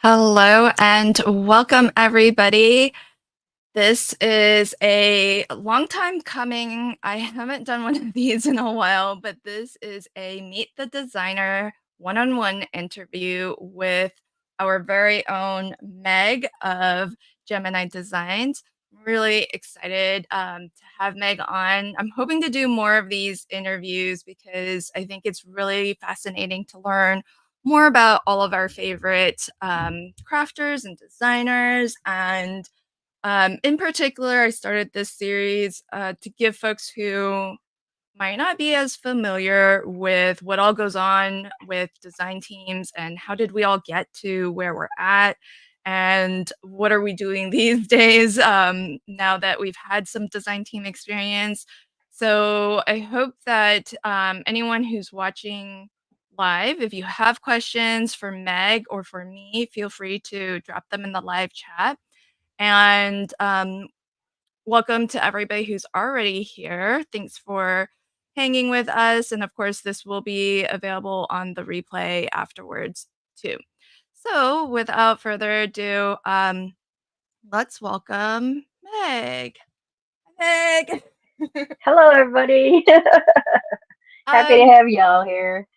Hello and welcome, everybody. This is a long time coming. I haven't done one of these in a while, but this is a Meet the Designer one-on-one interview with our very own Meg of Gemini Designs. I'm really excited to have Meg on. I'm hoping to do more of these interviews because I think it's really fascinating to learn more about all of our favorite crafters and designers. And in particular, I started this series to give folks who might not be as familiar with what all goes on with design teams and how did we all get to where we're at and what are we doing these days now that we've had some design team experience. So I hope that anyone who's watching live, if you have questions for Meg or for me, feel free to drop them in the live chat. And welcome to everybody who's already here. Thanks for hanging with us. And of course, this will be available on the replay afterwards too. So without further ado, let's welcome Meg. Meg. Hello, everybody. Happy to um, have y'all here.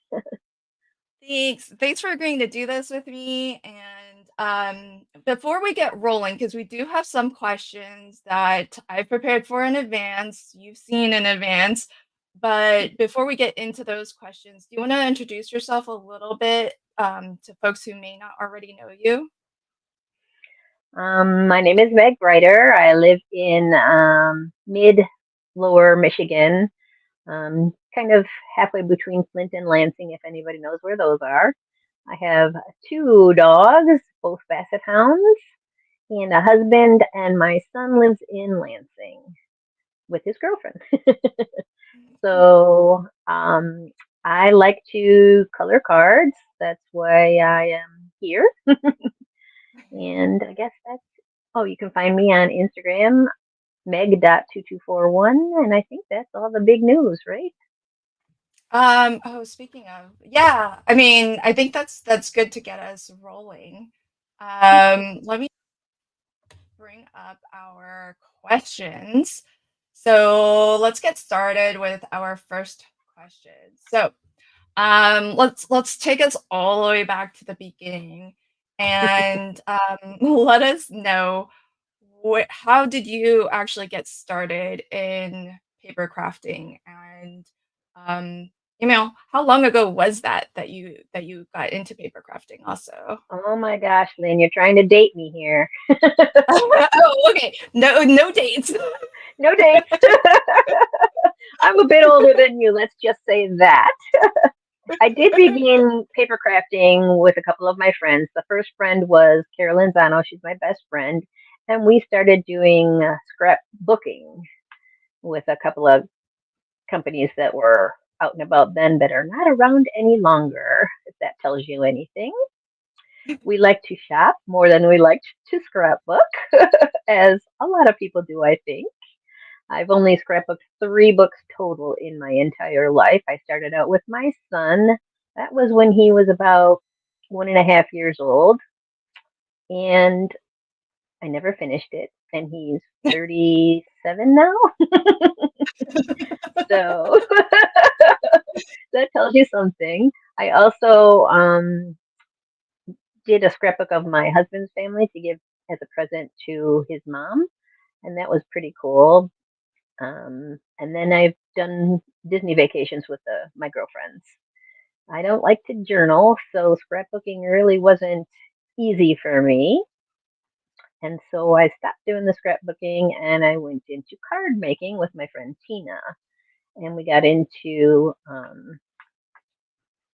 Thanks for agreeing to do this with me. And before we get rolling, because we do have some questions that I've prepared for in advance, you've seen in advance. But before we get into those questions, do you want to introduce yourself a little bit to folks who may not already know you? My name is Meg Breiter. I live in mid lower Michigan, kind of halfway between Flint and Lansing, if anybody knows where those are. I have two dogs, both Basset Hounds, and a husband, and my son lives in Lansing with his girlfriend. So I like to color cards. That's why I am here. And I guess that's, oh, you can find me on Instagram, meg.2241. And I think that's all the big news, right? Oh, speaking of, yeah, I mean, I think that's good to get us rolling. Let me bring up our questions. So let's get started with our first question. So let's take us all the way back to the beginning and let us know how did you actually get started in paper crafting and um, how long ago was that you got into paper crafting also? Oh my gosh, Lynn, you're trying to date me here. Oh, okay. No dates. No dates. I'm a bit older than you, let's just say that. I did begin paper crafting with a couple of my friends. The first friend was Carolyn Zano. She's my best friend. And we started doing scrapbooking with a couple of companies that were out and about then that are not around any longer, if that tells you anything. We like to shop more than we like to scrapbook, as a lot of people do, I think. I've only scrapbooked 3 books total in my entire life. I started out with my son. That was when he was about 1.5 years old, and I never finished it. And he's 37 now. So that tells you something. I also did a scrapbook of my husband's family to give as a present to his mom, and that was pretty cool. And then I've done Disney vacations with my girlfriends. I don't like to journal, so scrapbooking really wasn't easy for me. And so I stopped doing the scrapbooking and I went into card making with my friend Tina. And we got into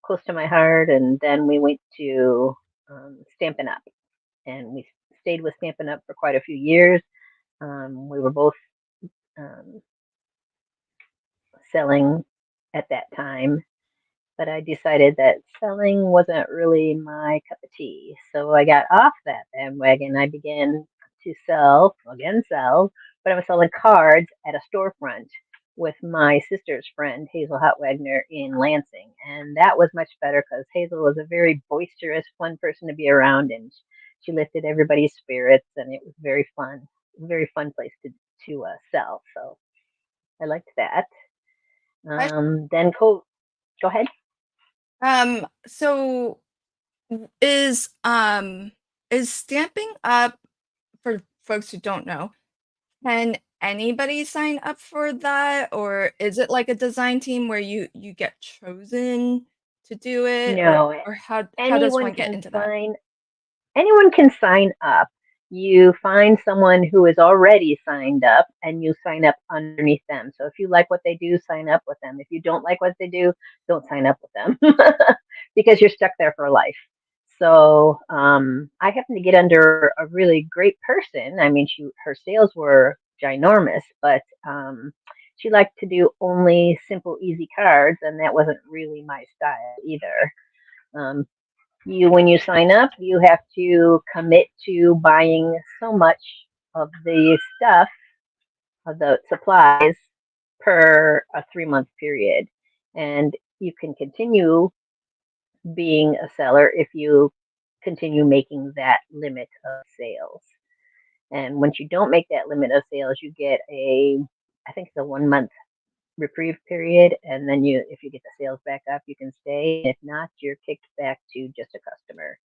close to my heart, and then we went to Stampin' Up. And we stayed with Stampin' Up for quite a few years. We were both um, selling at that time, but I decided that selling wasn't really my cup of tea. So I got off that bandwagon. I began to sell, but I was selling cards at a storefront with my sister's friend, Hazel Hot Wagner in Lansing. And that was much better because Hazel was a very boisterous, fun person to be around. And she lifted everybody's spirits, and it was very fun place to sell. So I liked that. I, Then go ahead. so is stamping up, for folks who don't know, can anybody sign up for that, or is it like a design team where you get chosen to do it, No, or how does anyone one get can into that? sign anyone can sign up. You find someone who is already signed up and you sign up underneath them. So if you like what they do, sign up with them. If you don't like what they do, don't sign up with them because you're stuck there for life. So I happened to get under a really great person. I mean, her sales were ginormous, but she liked to do only simple, easy cards, and that wasn't really my style either. Um, when you sign up, you have to commit to buying so much of the stuff, of the supplies, per a 3 month period, and you can continue being a seller if you continue making that limit of sales. And once you don't make that limit of sales, you get I think it's a 1 month reprieve period, and then if you get the sales back up, you can stay. If not, you're kicked back to just a customer.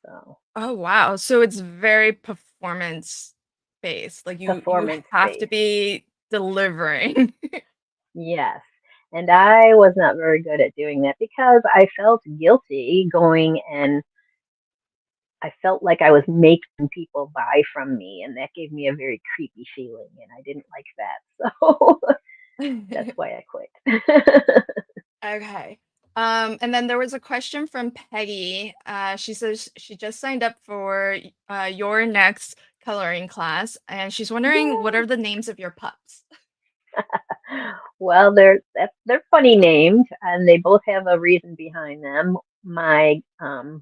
So Oh wow. So it's very performance based. Like you performance have to based. be delivering. Yes. And I was not very good at doing that because I felt guilty going, and I felt like I was making people buy from me, and that gave me a very creepy feeling, and I didn't like that. So that's why I quit. Okay. And then there was a question from Peggy. She says she just signed up for your next coloring class, and she's wondering what Yeah. are the names of your pups? Well, they're funny named, and they both have a reason behind them. My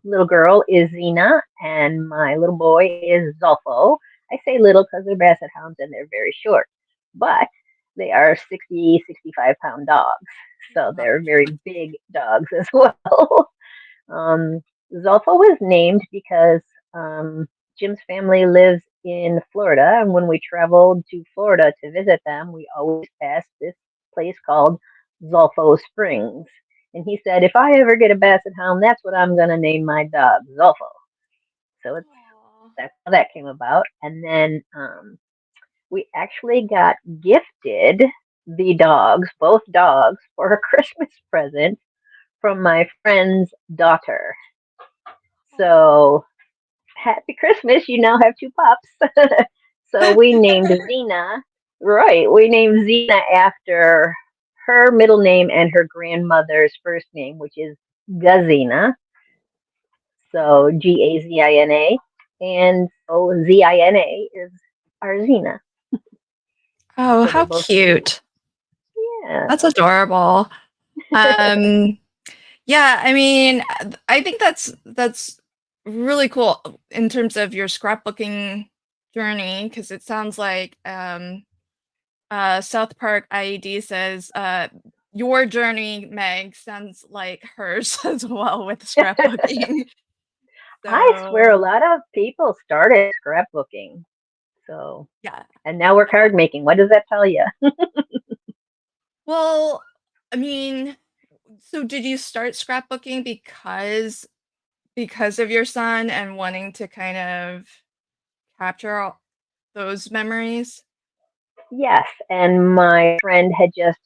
little girl is Zena, and my little boy is Zolfo. I say little because they're Basset Hounds and they're very short, but they are 65 pound dogs, so Oh, they're very big dogs as well. Um, Zolfo was named because Jim's family lives in Florida, and when we traveled to Florida to visit them, we always passed this place called Zolfo Springs. And he said, if I ever get a Basset Hound, that's what I'm going to name my dog, Zolfo. So that's how that came about. And then we actually got gifted the dogs, both dogs, for a Christmas present from my friend's daughter. aw. So happy Christmas, you now have two pups. So we named Zena, right, we named Zena after her middle name and her grandmother's first name, which is Gazina. So Gazina. And so Zina is our Zena. Oh, So they're how both Zena. cute. Yeah. That's adorable. Um, yeah, I mean, I think that's really cool in terms of your scrapbooking journey, because it sounds like South Park IED says your journey, Meg, sounds like hers as well with scrapbooking. I swear a So lot of people started scrapbooking. So, yeah. and now we're card making. What does that tell you? Well, I mean, so did you start scrapbooking because of your son and wanting to kind of capture all those memories? Yes, and my friend had just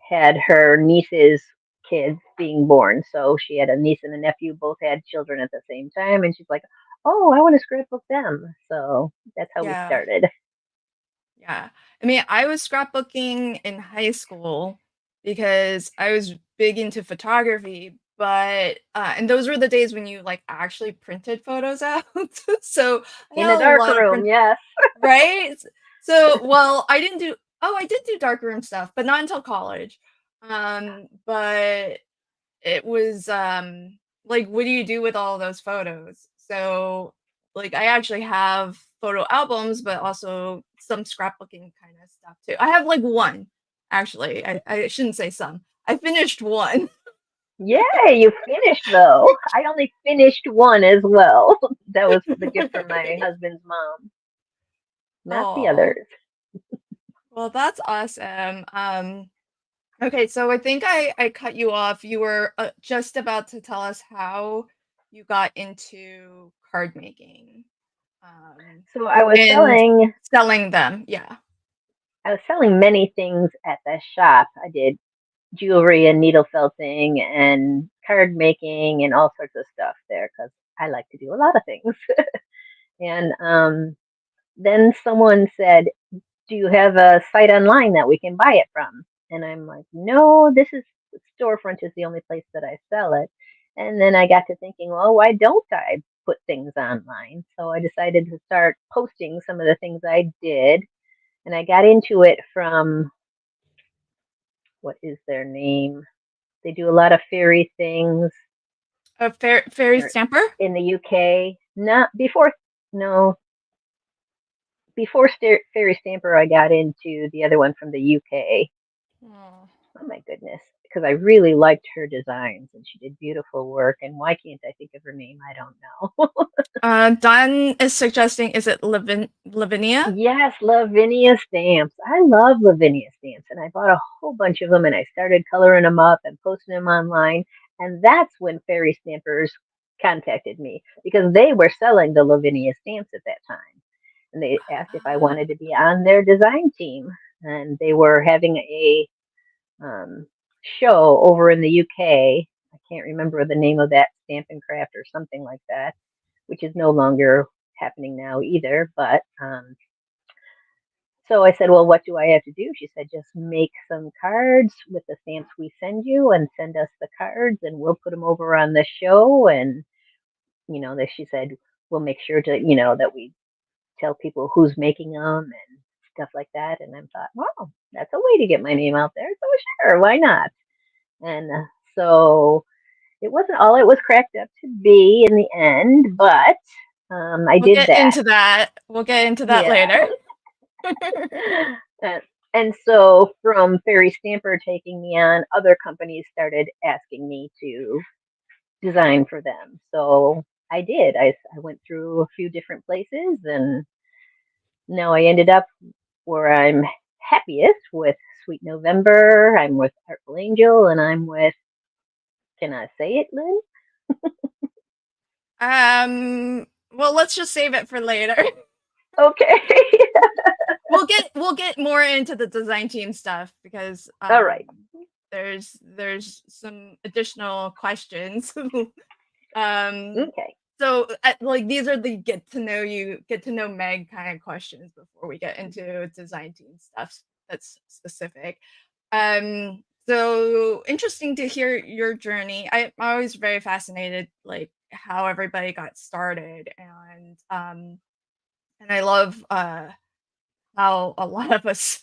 had her niece's kids being born. So she had a niece and a nephew, both had children at the same time. And she's like, oh, I want to scrapbook them. So that's how we Yeah. started. Yeah. I mean, I was scrapbooking in high school because I was big into photography, but and those were the days when you like actually printed photos out. So I In had a a dark lot of room, print, yes. right? So, well, I did do darkroom stuff, but not until college. But it was like, what do you do with all those photos? So like I actually have photo albums, but also some scrapbooking kind of stuff too. I have like one, actually. I shouldn't say some. I finished one. Yay, you finished though. I only finished one as well. That was the gift from my husband's mom, not the Oh, others. well, that's awesome. Okay, so I think I cut you off. You were just about to tell us how you got into card making, um, So I was and selling selling them. Yeah. I was selling many things at the shop. I did jewelry and needle felting and card making and all sorts of stuff there because I like to do a lot of things. And then someone said, "Do you have a site online that we can buy it from?" And I'm like, "No, this is storefront is the only place that I sell it." And then I got to thinking, well, why don't I put things online? So I decided to start posting some of the things I did, and I got into it from what is their name? They do a lot of fairy things. A fairy They're stamper? in the UK. Not before, no, before Fairy Stamper, I got into the other one from the UK. Oh. Oh my goodness, because I really liked her designs and she did beautiful work. And why can't I think of her name? I don't know. Don is suggesting, is it Lavinia? Yes, Lavinia stamps. I love Lavinia stamps, and I bought a whole bunch of them, and I started coloring them up and posting them online. And that's when Fairy Stampers contacted me because they were selling the Lavinia stamps at that time, and they asked if I Ah, wanted to be on their design team. And they were having a um, show over in the UK. I can't remember the name of that, Stamp and Craft or something like that, which is no longer happening now either. But so I said, well, what do I have to do? She said, just make some cards with the stamps we send you and send us the cards and we'll put them over on the show. And, that she said, we'll make sure to, that we tell people who's making them and stuff like that. And I thought, wow, that's a way to get my name out there. So sure, why not? And so it wasn't all it was cracked up to be in the end, but I we'll did get that. into that. We'll get into that Yeah. later. And, and so from Fairy Stamper taking me on, other companies started asking me to design for them. So I did. I went through a few different places and now I ended up where I'm happiest with Sweet November. I'm with Artful Angel and I'm with, can I say it, Lynn? Well, let's just save it for later. Okay. We'll get more into the design team stuff because All right. there's some additional questions. um Okay. so like these are the get to know Meg kind of questions before we get into design team stuff that's specific. So interesting to hear your journey. I'm always very fascinated like how everybody got started, and I love how a lot of us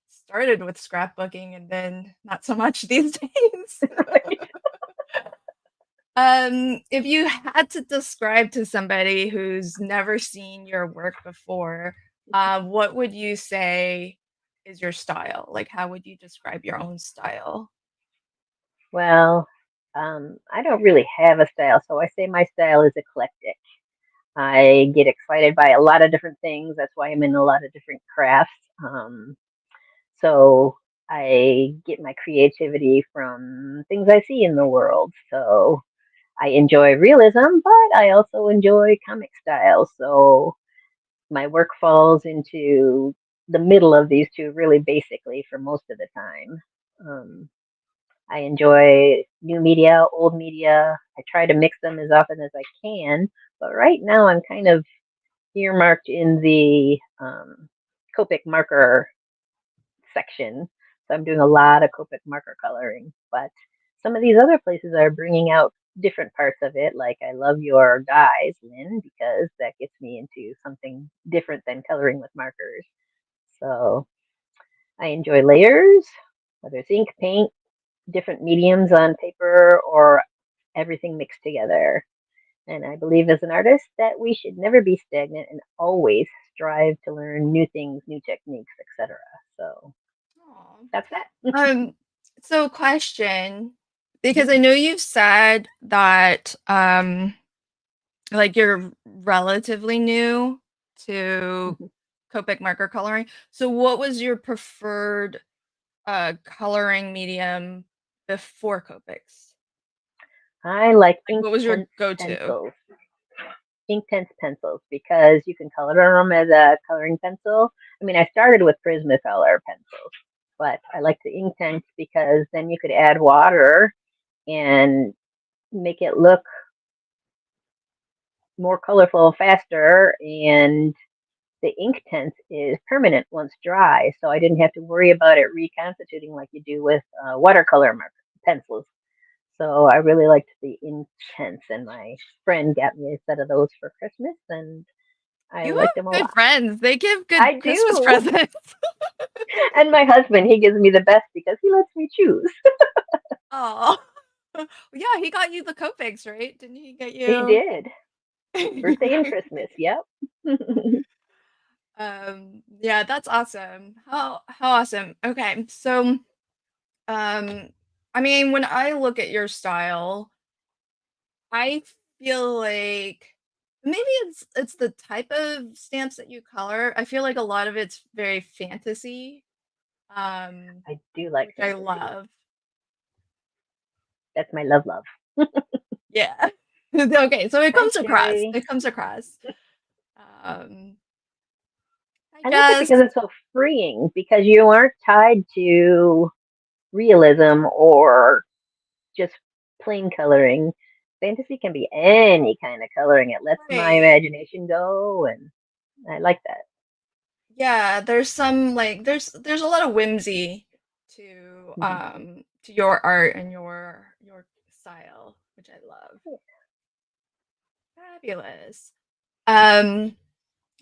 started with scrapbooking and then not so much these days. If you had to describe to somebody who's never seen your work before, what would you say is your style? Like, how would you describe your own style? Well, I don't really have a style, so I say my style is eclectic. I get excited by a lot of different things. That's why I'm in a lot of different crafts. So I get my creativity from things I see in the world. So I enjoy realism, but I also enjoy comic style. So my work falls into the middle of these two really basically for most of the time. Um, I enjoy new media, old media. I try to mix them as often as I can. But right now I'm kind of earmarked in the Copic Marker section. So I'm doing a lot of Copic Marker coloring. But some of these other places are bringing out different parts of it. Like I love your dyes, Lynn, because that gets me into something different than coloring with markers. So I enjoy layers, whether it's ink, paint, different mediums on paper, or everything mixed together. And I believe as an artist that we should never be stagnant and always strive to learn new things, new techniques, etc. So Aw. that's that. Um, so question. because I know you've said that like you're relatively new to Mhm. Copic marker coloring. So what was your preferred coloring medium before Copics? I like Like what was your Inktense go-to? pencils. Inktense pencils because you can color them as a coloring pencil. I mean, I started with Prismacolor pencils, but I like the Inktense because then you could add water and make it look more colorful faster. And the Inktense is permanent once dry, so I didn't have to worry about it reconstituting like you do with watercolor pencils. So I really liked the Inktense, and my friend got me a set of those for Christmas, and I You liked them have a good lot. friends. They give good I Christmas do. presents. And my husband, he gives me the best because he lets me choose. Oh. Yeah, he got you the Copics, right? Didn't he get He you? did. Birthday and Christmas. Yep. Yeah, that's awesome. How awesome. Okay. So, um I mean, when I look at your style, I feel like maybe it's the type of stamps that you color. I feel like a lot of it's very fantasy, um, I do like which I fantasy. love. That's my love love. Yeah. Okay, so it Hi, comes across. Sherry. It comes across. Um, I I like it guess. because it's so freeing because you aren't tied to realism or just plain coloring. Fantasy can be any kind of coloring. It lets my Right. imagination go, and I like that. Yeah, there's some like there's a lot of whimsy to your art and your style, which I love. Fabulous. Um,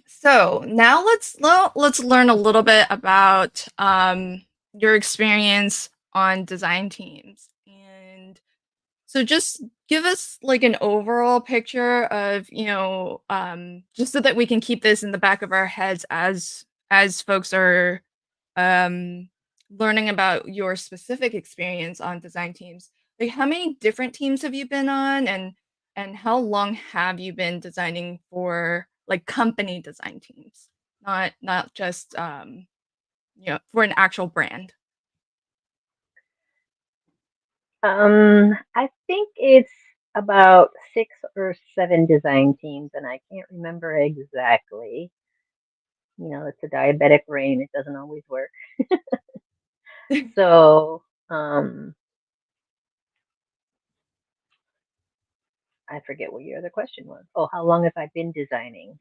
so now let's learn a little bit about your experience on design teams. And so just give us like an overall picture of, just so that we can keep this in the back of our heads as folks are um, learning about your specific experience on design teams. Like, how many different teams have you been on, and how long have you been designing for like company design teams, not just for an actual brand? I think it's about 6 or 7 design teams, and I can't remember exactly. You know, it's a diabetic brain; it doesn't always work. So, I forget what your other question was. Oh, how long have I been designing?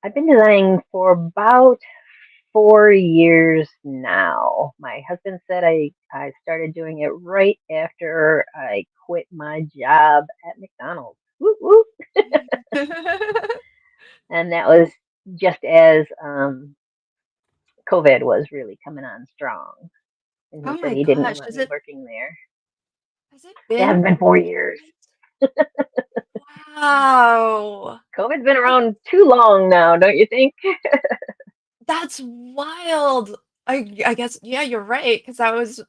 I've been designing for about 4 years now. My husband said I started doing it right after I quit my job at McDonald's. Whoop, whoop. And that was just as COVID was really coming on strong. And Oh he said my he didn't gosh, want me working there. has it It been has been 4 years. 4 years? Wow. COVID's been That- around too long now, don't you think? That's wild. I guess, yeah, you're right, because that was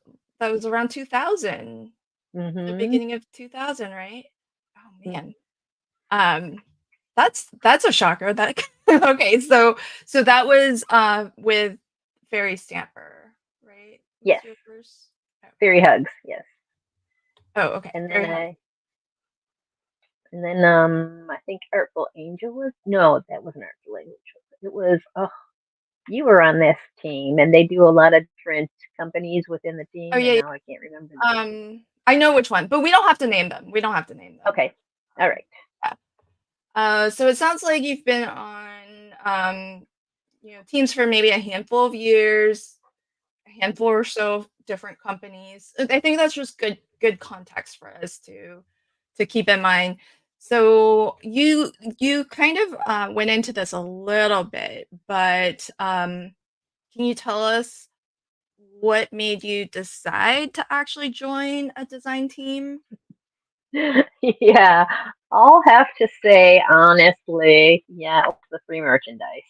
around 2000, the Hmm. beginning of 2000, right? Oh man. Um that's a shocker. That okay, so that was with Fairy Stamper, right? Was Yes. your first? Fairy hugs. Yes. Oh, okay. And then Very hard. I think Artful Angel was no, that wasn't Artful Angel. It was you were on this team, and they do a lot of different companies within the Oh team, and yeah, now I can't remember the yeah. name. I know which one, but we don't have to name them. We don't have to name them. Okay, all right. Yeah. So it sounds like you've been on teams for maybe a handful of years, a handful or so of different companies. I think that's just good context for us to keep in mind. So you kind of went into this a little bit, but can you tell us what made you decide to actually join a design team? Yeah, I'll have to say honestly, yeah, it's the free merchandise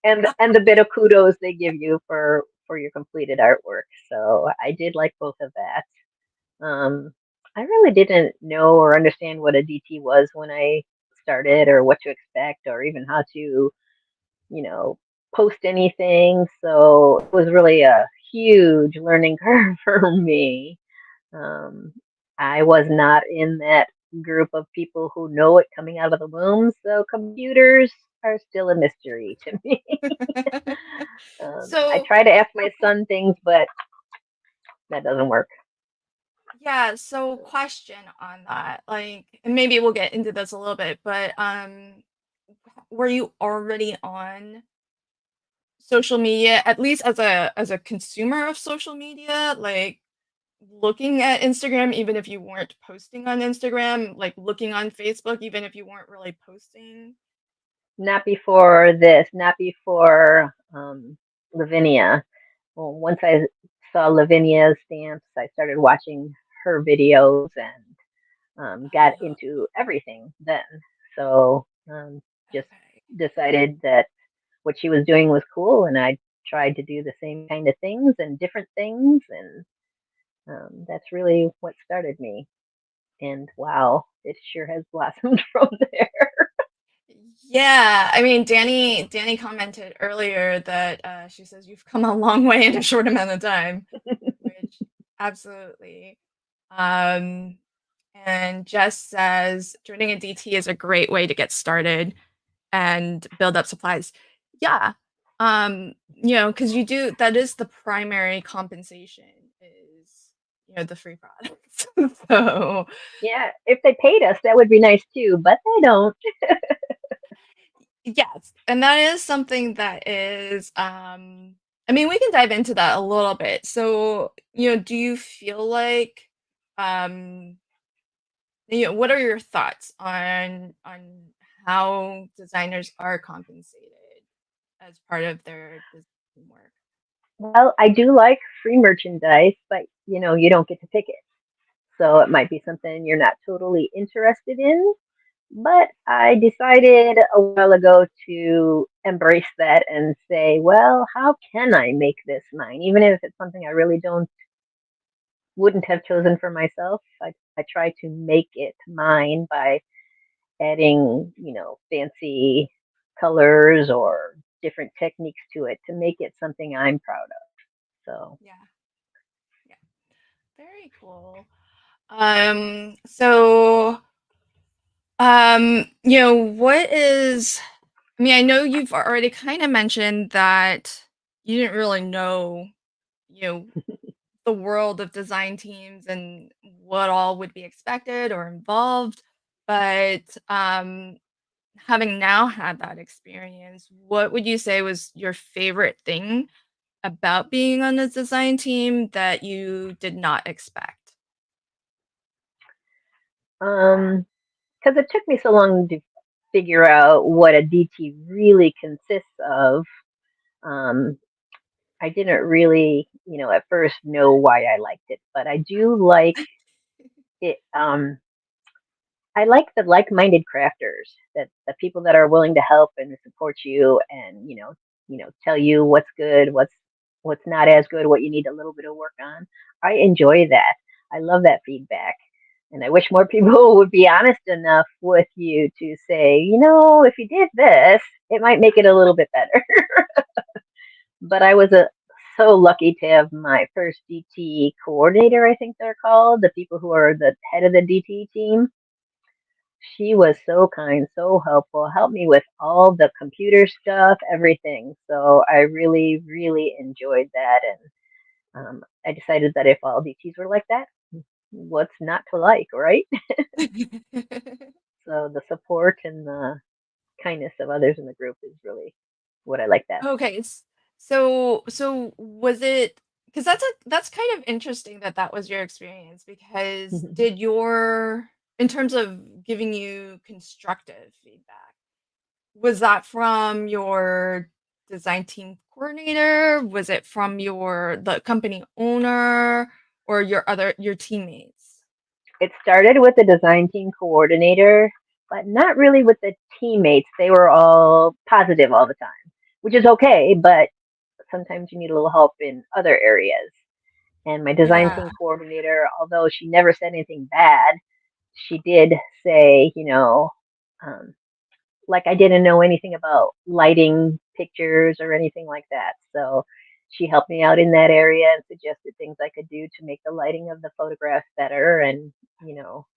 and the bit of kudos they give you for your completed artwork. So I did like both of that. I really didn't know or understand what a DT was when I started, or what to expect, or even how to, you know, post anything. So it was really a huge learning curve for me. Um, I was not in that group of people who know it coming out of the womb, so computers are still a mystery to me. I So, try to ask my son things, but that doesn't work. yeah, so question on that. Like, and maybe we'll get into this a little bit, but were you already on social media, at least as a consumer of social media, like looking at Instagram, even if you weren't posting on Instagram, like looking on Facebook, even if you weren't really posting? Not before this, not before Lavinia. Well, once I saw Lavinia's stamps, I started watching her videos and got Oh, into everything then. So just okay. decided that what she was doing was cool, and I tried to do the same kind of things and different things, and that's really what started me. And wow, it sure has blossomed from there. Yeah, I mean, Danny commented earlier that she says you've come a long way in a short amount of time, which absolutely. Um, and Jess says joining a DT is a great way to get started and build up supplies. Yeah. Because you do that is the primary compensation is, the free products. So, Yeah, if they paid us, that would be nice too, but they don't. yes, and that is something that is, I mean, we can dive into that a little bit. So, do you feel like, um, what are your thoughts on how designers are compensated as part of their design work? Well, I do like free merchandise, but you don't get to pick it. So it might be something you're not totally interested in. But I decided a while ago to embrace that and say, well, how can I make this mine? Even if it's something I really don't wouldn't have chosen for myself, I try to make it mine by adding, fancy colors or different techniques to it to make it something I'm proud of. So, Yeah, yeah, very cool. So, what is, I mean, I know you've already kind of mentioned that you didn't really know, you know, the world of design teams and what all would be expected or involved, but having now had that experience, what would you say was your favorite thing about being on the design team that you did not expect? because it took me so long to figure out what a DT really consists of. Um, I didn't really, at first know why I liked it, but I do like it. I like the like-minded crafters, that the people that are willing to help and support you, and tell you what's good, what's not as good, what you need a little bit of work on. I enjoy that. I love that feedback. And I wish more people would be honest enough with you to say, if you did this, it might make it a little bit better. But I was so lucky to have my first DT coordinator, I think they're called, the people who are the head of the DT team. She was so kind, so helpful, helped me with all the computer stuff, everything. So I really, really enjoyed that. And I decided that if all DTs were like that, what's not to like, right? So the support and the kindness of others in the group is really what I like best. Okay, so was it, because that's kind of interesting that that was your experience, because did your, in terms of giving you constructive feedback, was that from your design team coordinator? Was it from the company owner or your teammates? It started with the design team coordinator, but not really with the teammates. They were all positive all the time, which is okay, but sometimes you need a little help in other areas. And my design Yeah. team coordinator, although she never said anything bad, she did say, um, like I didn't know anything about lighting pictures or anything like that. So she helped me out in that area and suggested things I could do to make the lighting of the photographs better and,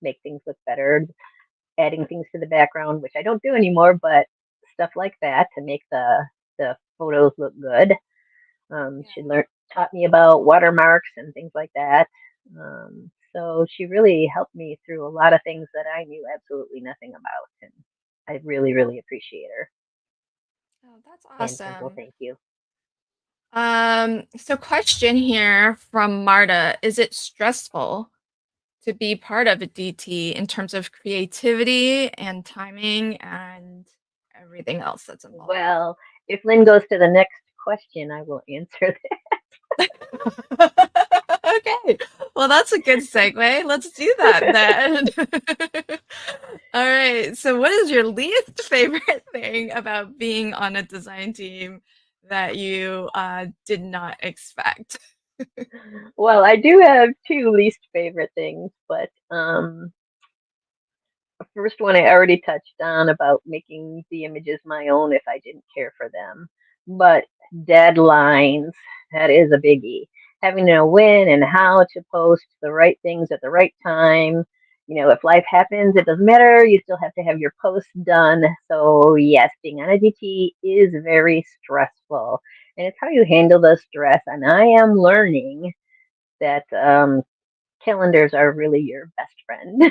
make things look better, adding things to the background, which I don't do anymore, but stuff like that to make the photos look good. She taught me about watermarks and things like that. So she really helped me through a lot of things that I knew absolutely nothing about, and I really, really appreciate her. Oh, that's And well, awesome. thank you. So question here from Marta. Is it stressful to be part of a DT in terms of creativity and timing and everything else that's involved? Well, if Lynn goes to the next question, I will answer Okay. Well, that's a good segue. Let's do that then. All right. So, what is your least favorite thing about being on a design team that you did not expect? that. Well, I do have two least favorite things, but first one I already touched on about making the images my own if I didn't care for them. But deadlines, that is a biggie. Having to know when and how to post the right things at the right time. If life happens, it doesn't matter. You still have to have your posts done. So, yes, being on a DT is very stressful. And it's how you handle the stress. And I am learning that calendars are really your best friend.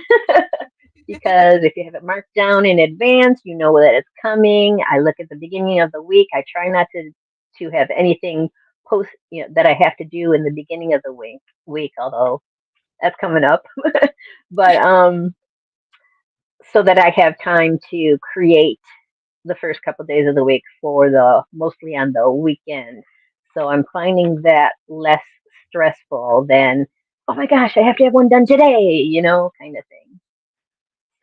Because if you have it marked down in advance, you know that it's coming. I look at the beginning of the week. I try not to have anything that I have to do in the beginning of the week, although that's coming up. But so that I have time to create the first couple of days of the week for the mostly on the weekend. So I'm finding that less stressful than, oh my gosh, I have to have one done today, kind of thing.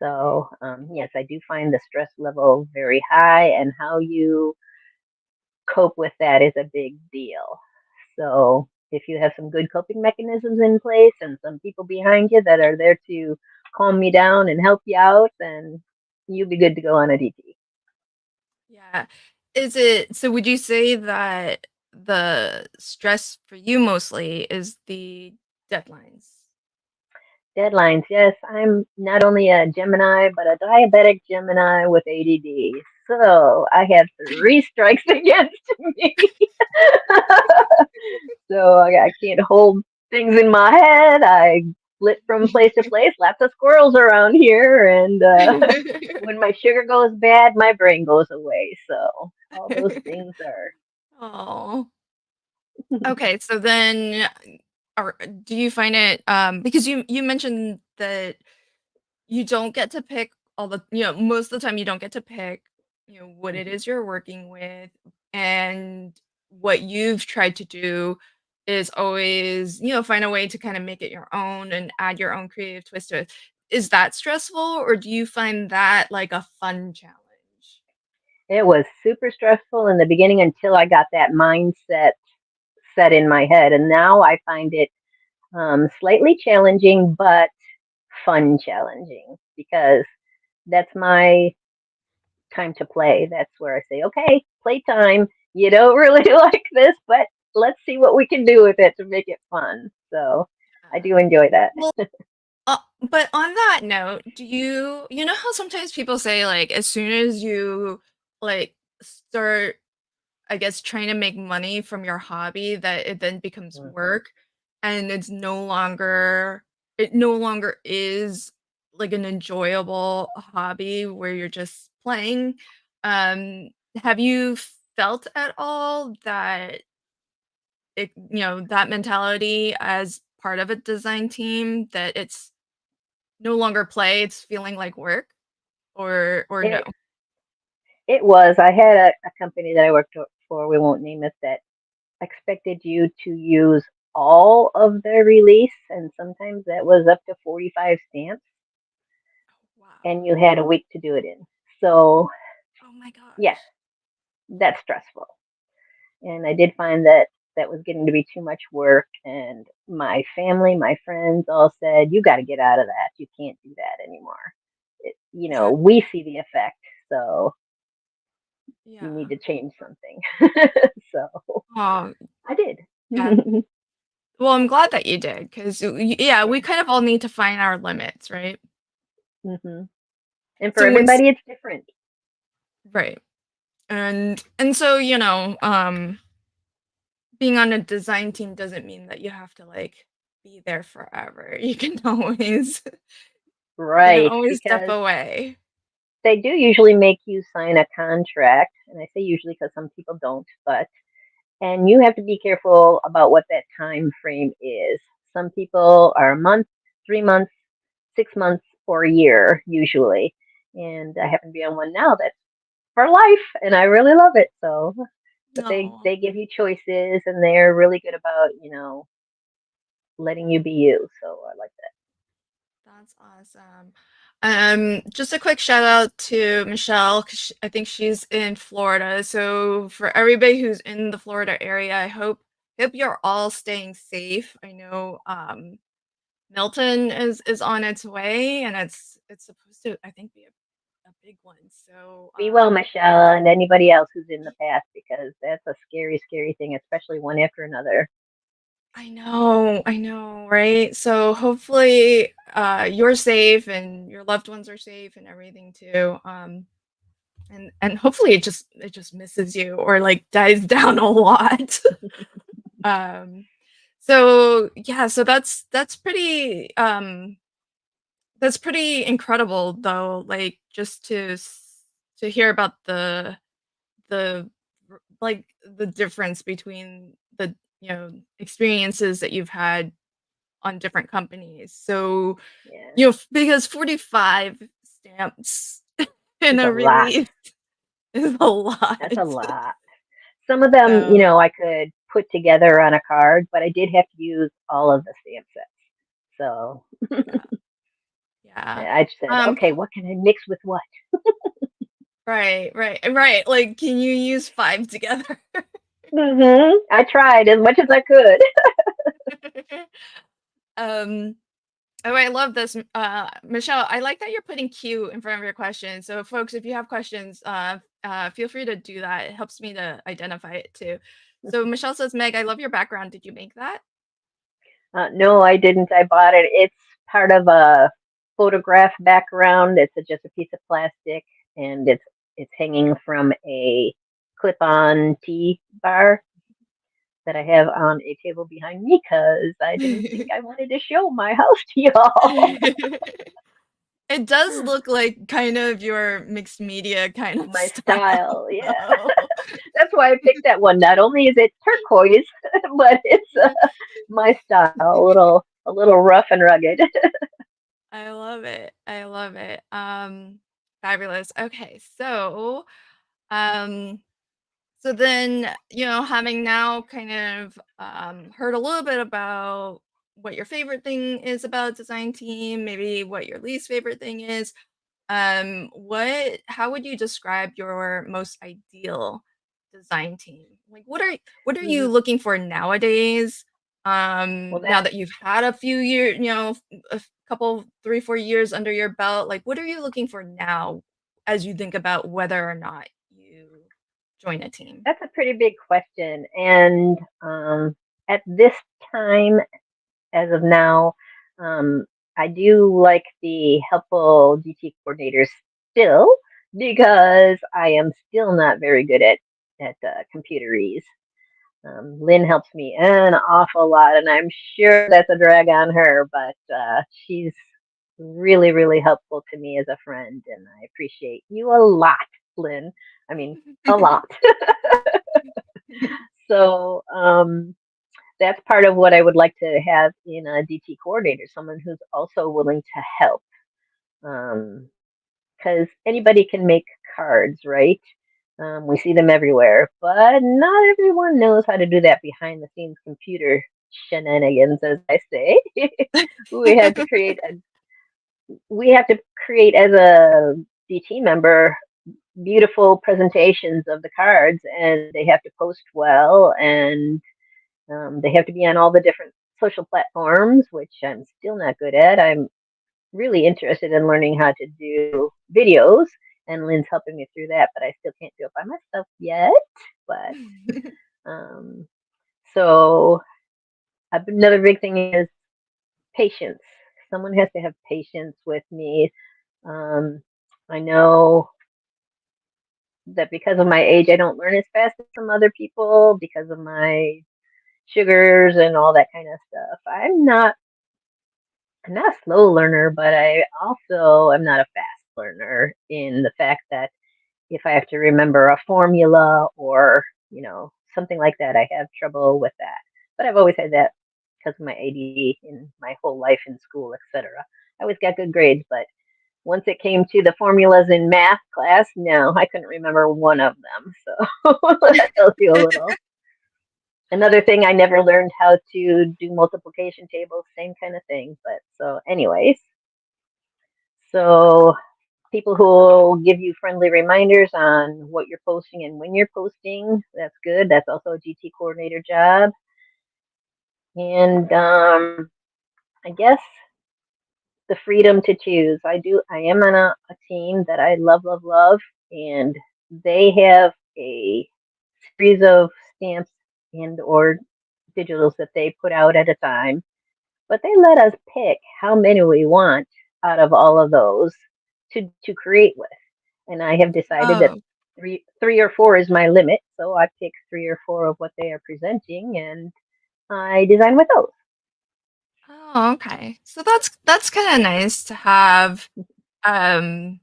Right. So, yes, I do find the stress level very high, and how you cope with that is a big deal. So, if you have some good coping mechanisms in place and some people behind you that are there to calm you down and help you out, then you'll be good to go on a DT. Yeah. Is it so would you say that the stress for you mostly is the deadlines? Deadlines, yes, I'm not only a Gemini, but a diabetic Gemini with ADD. So I have three strikes against me. So I can't hold things in my head. I flit from place to place. Lots of squirrels around here, and when my sugar goes bad, my brain goes away. So all those things are. Oh. Okay, so then do you find it because you mentioned that you don't get to pick all the most of the time you don't get to pick, what it Mhm. is you're working with, and what you've tried to do is always, find a way to kind of make it your own and add your own creative twist to it. Is that stressful or do you find that like a fun challenge? It was super stressful in the beginning until I got that mindset set in my head, and now I find it slightly challenging, but fun challenging because that's my time to play. That's where I say, okay, playtime. You don't really like this, but let's see what we can do with it to make it fun. So I Yeah. do enjoy that. Well, but on that note, do you know how sometimes people say like as soon as you like start I guess trying to make money from your hobby that it then becomes Mhm. work and it no longer is like an enjoyable hobby where you're just playing. Um, have you felt at all that that mentality as part of a design team that it's no longer play, it's feeling like work or no? It it was. I had a company that I worked for. We won't name it, that expected you to use all of their release, and sometimes that was up to 45 stamps, Wow. and you had a week to do it in. So Oh my yes, gosh. that's stressful. And I did find that that was getting to be too much work. And my family, my friends all said, you got to get out of that. You can't do that anymore. Yeah. We see the effect. So you need Yeah. to change something. So Oh, I did. yeah. Well, I'm glad that you did because, yeah, we Yeah. kind of all need to find our limits, right? hmm And for So when, everybody, it's different. right. And so, being on a design team doesn't mean that you have to like be there forever. You can Right. always step Because away. they do usually make you sign a contract. And I say usually because some people don't, but and you have to be careful about what that time frame is. Some people are a month, 3 months, 6 months, or a year usually. And I happen to be on one now that's for life, and I really love it. So, but No, they give you choices, and they're really good about letting you be you. So I like that's awesome. Just a quick shout out to Michelle, 'cause I think she's in Florida. So for everybody who's in the Florida area, I hope you're all staying safe. I know Milton is on its way, and it's supposed to, I think, be a big one. So be well, Michelle, and anybody else who's in the past, because that's a scary, scary thing, especially one after another. I know, right? So hopefully you're safe and your loved ones are safe and everything too. And hopefully it just misses you or like dies down a lot. um so yeah, so that's pretty incredible though, like just to hear about the like the difference between the experiences that you've had on different companies. So, Yeah, because 45 stamps in it's a a lot. release is a lot. That's a lot. Some of them, So, I could put together on a card, but I did have to use all of the stamp sets. So yeah, yeah. I just said, Um, okay, what can I mix with what? right. Like, can you use five together? I tried as much as I could. um, oh, I love this. Michelle, I like that you're putting Q in front of your question. So, folks, if you have questions, feel free to do that. It helps me to identify it too. So, Michelle says, Meg, I love your background. Did you make that? No, I didn't. I bought it. It's part of a photograph background. It's just a piece of plastic, and it's hanging from a clip-on tea bar that I have on a table behind me because I didn't think I wanted to show my house to y'all. It does look like kind of your mixed media kind of My style, style, yeah. though. That's why I picked that one. Not only is it turquoise, but it's my style, a little rough and rugged. I love it. I love it. Fabulous. Okay, um, so then, having now kind of heard a little bit about what your favorite thing is about design team, maybe what your least favorite thing is. How would you describe your most ideal design team? Like what are you Mhm. looking for nowadays? Well, Now that that you've had a few years, a couple, 3, 4 years under your belt, like what are you looking for now as you think about whether or not you join a team? that's a pretty big question, and at this time, as of now, um, I do like the helpful DT coordinators still because I am still not very good at computerese. Lynn helps me an awful lot, and I'm sure that's a drag on her, but she's really, really helpful to me as a friend, and I appreciate you a lot, Lynn. I mean, a lot. So that's part of what I would like to have in a DT coordinator, someone who's also willing to help. Because anybody can make cards, right? We see them everywhere, but not everyone knows how to do that behind the scenes computer shenanigans, as I say. we have to create a we have to create as a DT member beautiful presentations of the cards, and they have to post well, and they have to be on all the different social platforms, which I'm still not good at. I'm really interested in learning how to do videos, and Lynn's helping me through that, but I still can't do it by myself yet. But um, so another big thing is patience. Someone has to have patience with me. Um, I know that because of my age, I don't learn as fast as some other people because of my sugars and all that kind of stuff. I'm not a slow learner, but I also am not a fast learner in the fact that if I have to remember a formula or, something like that, I have trouble with that. But I've always had that because of my ADD in my whole life in school, etc. I always got good grades, but once it came to the formulas in math class, no, I couldn't remember one of them. So that tells you a little. Another thing, I never learned how to do multiplication tables, same kind of thing. But so, anyways, so people who will give you friendly reminders on what you're posting and when you're posting, that's good. That's also a GT coordinator job. And I guess the freedom to choose. I am on a team that I love, love, love, and they have a series of stamps and or digitals that they put out at a time, but they let us pick how many we want out of all of those to create with. And I have decided that Oh. three or four is my limit, so I pick three or four of what they are presenting, and I design with those. Oh, okay. So that's kind of nice to have. Um,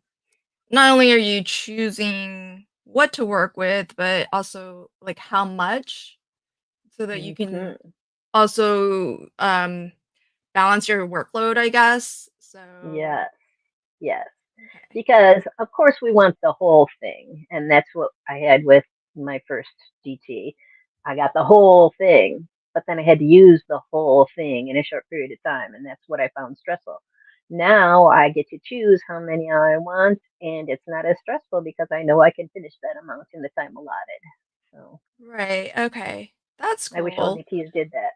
Not only are you choosing what to work with, but also like how much, so that you can Hmm. also balance your workload, I guess. So Yes, yes. okay. Because of course we want the whole thing, and that's what I had with my first GT. I got the whole thing, but then I had to use the whole thing in a short period of time, and that's what I found stressful. Now I get to choose how many I want, and it's not as stressful because I know I can finish that amount in the time allotted. So Right. Okay. That's I wish all cool. GTs did that.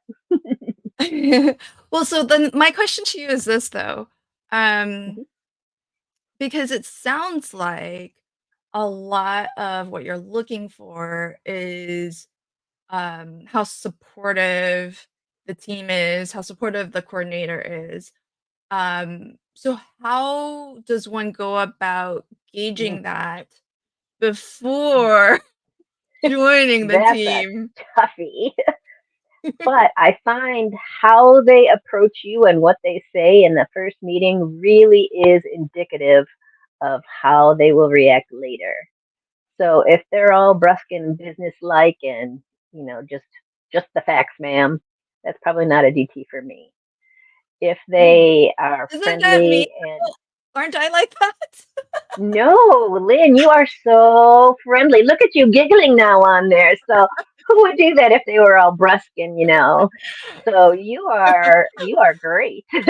Well, so then my question to you is this though. Um, Mhm. because it sounds like a lot of what you're looking for is how supportive the team is, how supportive the coordinator is. So how does one go about gauging that before joining the That's a team? toughie. But I find how they approach you and what they say in the first meeting really is indicative of how they will react later. So if they're all brusque and businesslike and, just the facts, ma'am, that's probably not a DT for me. If they are Isn't that me? friendly and Aren't I like that? no, Lynn, you are so friendly. Look at you giggling now on there. So who would do that if they were all brusque and, so you are great. I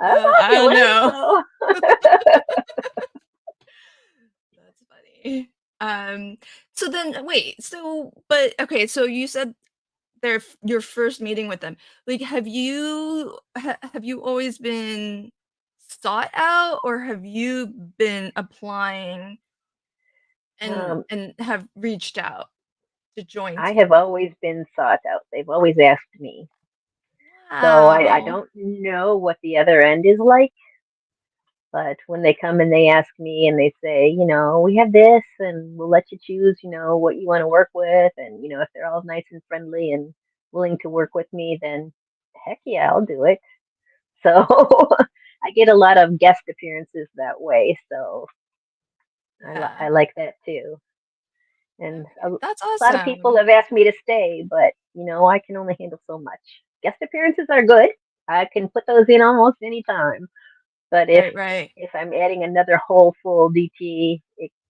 like I it, don't Lynn. know. So That's funny. So then wait, but okay, so you said your first meeting with them. Like have you always been sought out, or have you been applying um, and have reached out to join I have teams? always been sought out. They've always asked me. So I Wow. don't know what the other end is like, but when they come and they ask me and they say, we have this and we'll let you choose, what you want to work with. And, if they're all nice and friendly and willing to work with me, then heck yeah, I'll do it. So I get a lot of guest appearances that way. So I Yeah. like that too. And a Okay. That's lot of people awesome. have asked me to stay, but I can only handle so much. Guest appearances are good. I can put those in almost any time. But if Right, right. if I'm adding another whole full DT,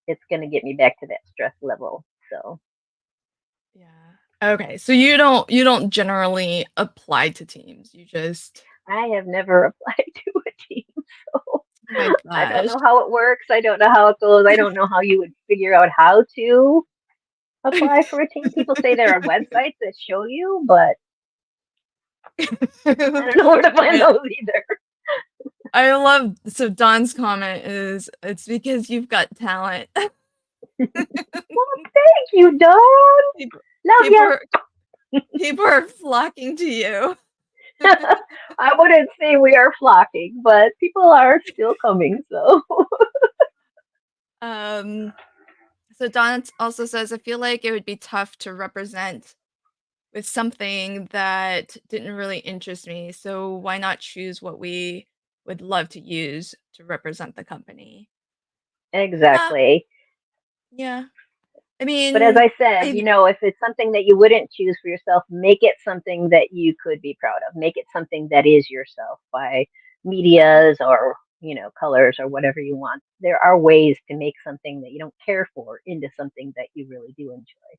it's going to get me back to that stress level. So Yeah. Okay. So you don't generally apply to teams. You just I have never applied to a team. So Oh my I don't gosh. know how it works. I don't know how it goes. I don't know how you would figure out how to apply for a team. People say there are websites that show you, but I don't know where to find I those either. I love so Don's comment is it's because you've got talent. Well, thank you, Dawn. People Love people ya. are people are flocking to you. I wouldn't say we are flocking, but people are still coming. So Um, so Don also says, I feel like it would be tough to represent with something that didn't really interest me. So why not choose what we would love to use to represent the company? Yeah, exactly. yeah. I But as mean, I said, I if it's something that you wouldn't choose for yourself, make it something that you could be proud of. Make it something that is yourself by yeah. medias or, colors or whatever you want. There are ways to make something that you don't care for into something that you really do enjoy.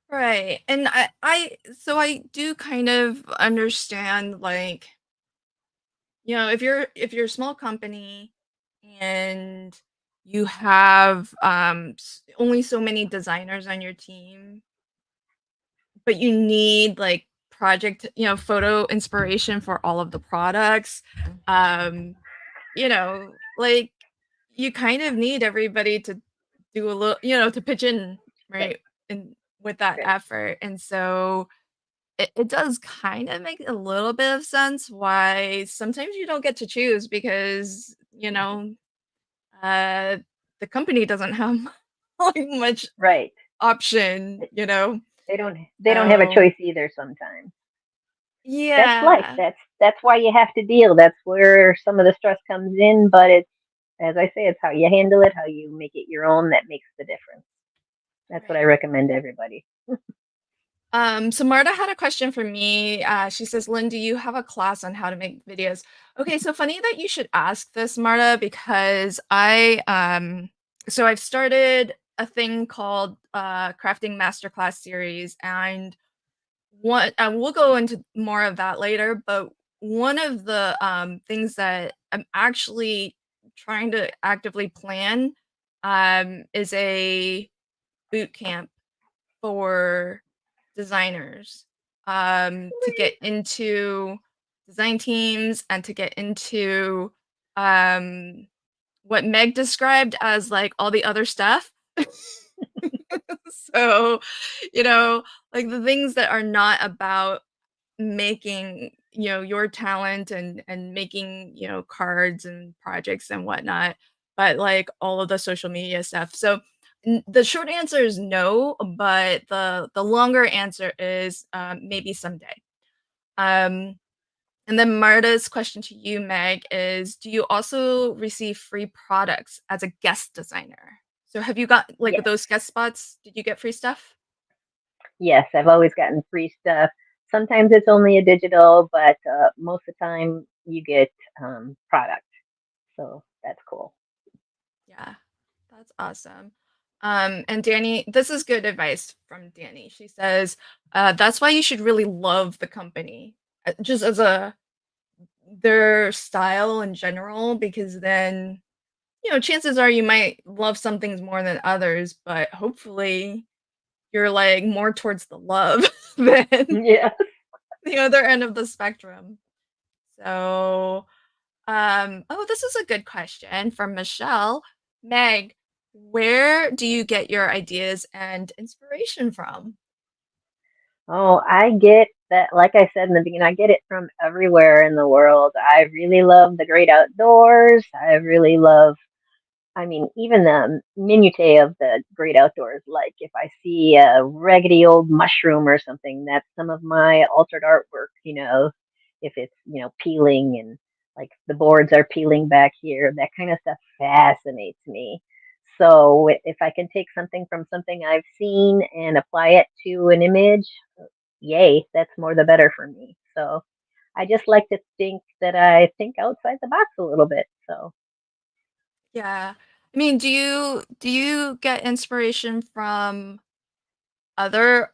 Right. And I do kind of understand like, if you're a small company and you have only so many designers on your team, but you need like photo inspiration for all of the products. Um, like you kind of need everybody to do a little, to pitch in, Right, right? And with that right, effort. And so it does kind of make a little bit of sense why sometimes you don't get to choose because, uh, the company doesn't have like much right. option. They don't have a So choice either sometimes. That's life. yeah, That's why you have to deal. That's where some of the stress comes in, but it's, as I say, it's how you handle it, how you make it your own that makes the difference. That's what I right. recommend to everybody. So Marta had a question for me. She says, Lynn, do you have a class on how to make videos? Okay, so funny that you should ask this, Marta, because so I've started a thing called Crafting Masterclass series, and we'll go into more of that later, but one of the things that I'm actually trying to actively plan is a boot camp for designers to get into design teams and to get into um, what Meg described as like all the other stuff. So, you know, like the things that are not about making your talent and making cards and projects and whatnot, but like all of the social media stuff. So the short answer is no, but the longer answer is maybe someday. um and then Marta's question to you, Meg, is do you also receive free products as a guest designer? So have you got like with Yes, those guest spots, did you get free stuff? yes, I've always gotten free stuff. Sometimes it's only a digital, but most of the time you get product. So that's cool. Yeah, that's awesome. And Danny, this is good advice from Danny. She says, that's why you should really love the company, just as their style in general, because then, chances are you might love some things more than others, but hopefully you're like more towards the love than Yeah. the other end of the spectrum. So, oh, this is a good question from Michelle. Meg, where do you get your ideas and inspiration from? Oh, I get that. Like I said in the beginning, I get it from everywhere in the world. I really love the great outdoors. I really love, I mean, even the minutiae of the great outdoors. Like if I see a raggedy old mushroom or something, that's some of my altered artwork, if it's, peeling and like the boards are peeling back here, that kind of stuff fascinates me. So if I can take something from something I've seen and apply it to an image, yay, that's more the better for me. So I just like to think that I think outside the box a little bit. So Yeah. I mean, do you get inspiration from other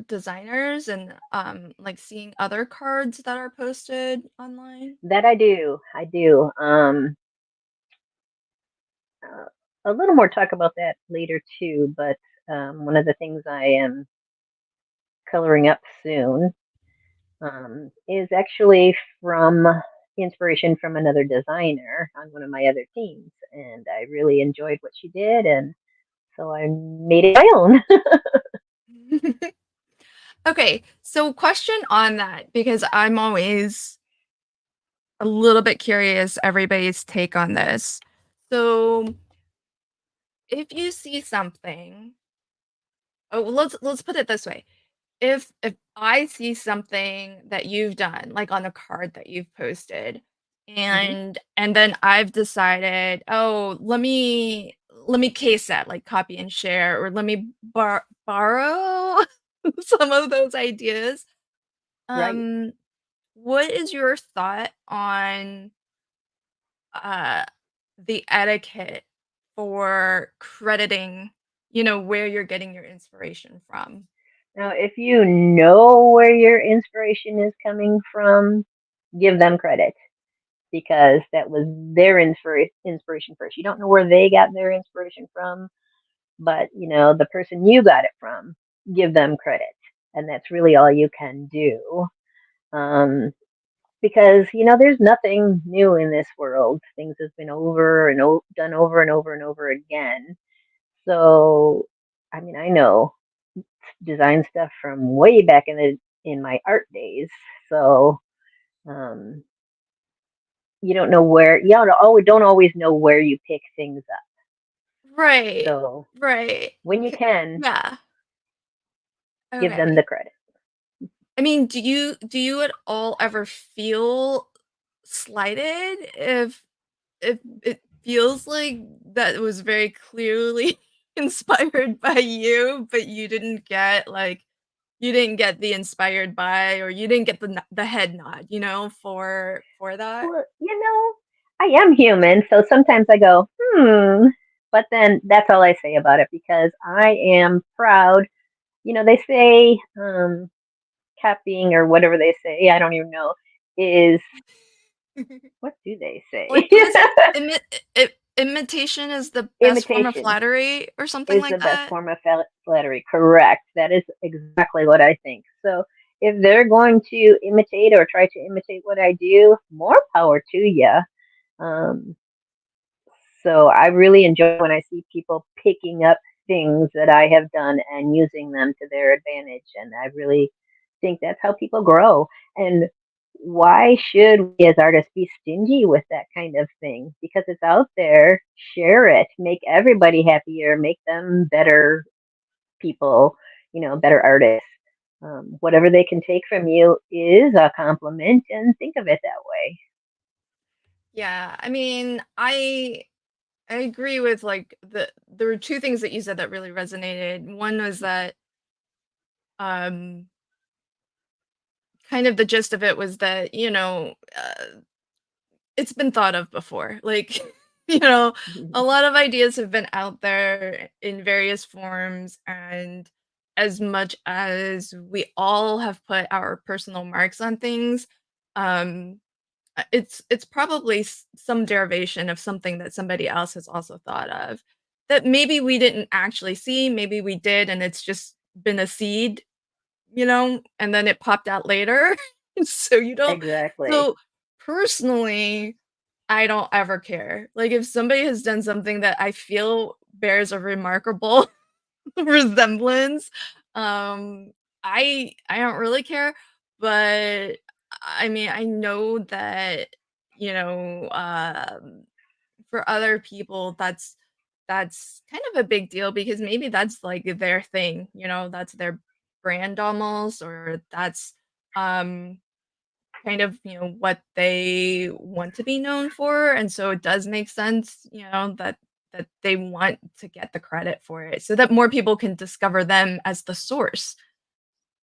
designers and like seeing other cards that are posted online? that I do. I do. a little more talk about that later too, but one of the things I am coloring up soon is actually from inspiration from another designer on one of my other teams, and I really enjoyed what she did, and so I made it my own. Okay, so question on that because I'm always a little bit curious everybody's take on this. So, if you see something, oh, let's put it this way. If I see something that you've done, like on a card that you've posted, Hmm. and then I've decided, oh, let me case that, like copy and share, or let me borrow some of those ideas. Right. Um, what is your thought on uh the etiquette for crediting, where you're getting your inspiration from? Now, if you know where your inspiration is coming from, give them credit because that was their inspiration first. You don't know where they got their inspiration from, but the person you got it from, give them credit, and that's really all you can do. Um, because there's nothing new in this world. Things have been done over and over and over again. So, I mean, I know design stuff from way back in my art days. So, um, you don't know where you don't always know where you pick things up. Right. So Right. when you can, Yeah. give them the Okay. credit. I mean, do you at all ever feel slighted if it feels like that was very clearly inspired by you, but you didn't get the inspired by, or you didn't get the head nod, for that? Well, I am human, so sometimes I go, but then that's all I say about it because I am proud. They say copying or whatever they say, I don't even know, is what do they say? Like, what is it? Imitation is the best form of Imitation flattery or something is like the best that? form of flattery. Correct. That is exactly what I think. So if they're going to imitate or try to imitate what I do, more power to you. Um, so I really enjoy when I see people picking up things that I have done and using them to their advantage. And I really think that's how people grow. And why should we as artists be stingy with that kind of thing? Because it's out there. Share it. Make everybody happier. Make them better people, better artists. Whatever they can take from you is a compliment, and think of it that way. Yeah, I mean, I agree with, like, there were two things that you said that really resonated. One was that, um, kind of the gist of it was that, it's been thought of before. Like, you know, a lot of ideas have been out there in various forms, and as much as we all have put our personal marks on things, um, it's probably some derivation of something that somebody else has also thought of that maybe we didn't actually see, maybe we did, and it's just been a seed, and then it popped out later. so you don't Exactly. so personally, I don't ever care. Like, if somebody has done something that I feel bears a remarkable resemblance, um, I don't really care, but I mean, I know that, you know, um, for other people, that's kind of a big deal because maybe that's like their thing, that's their brand almost, or that's um kind of, what they want to be known for, and so it does make sense, that they want to get the credit for it so that more people can discover them as the source,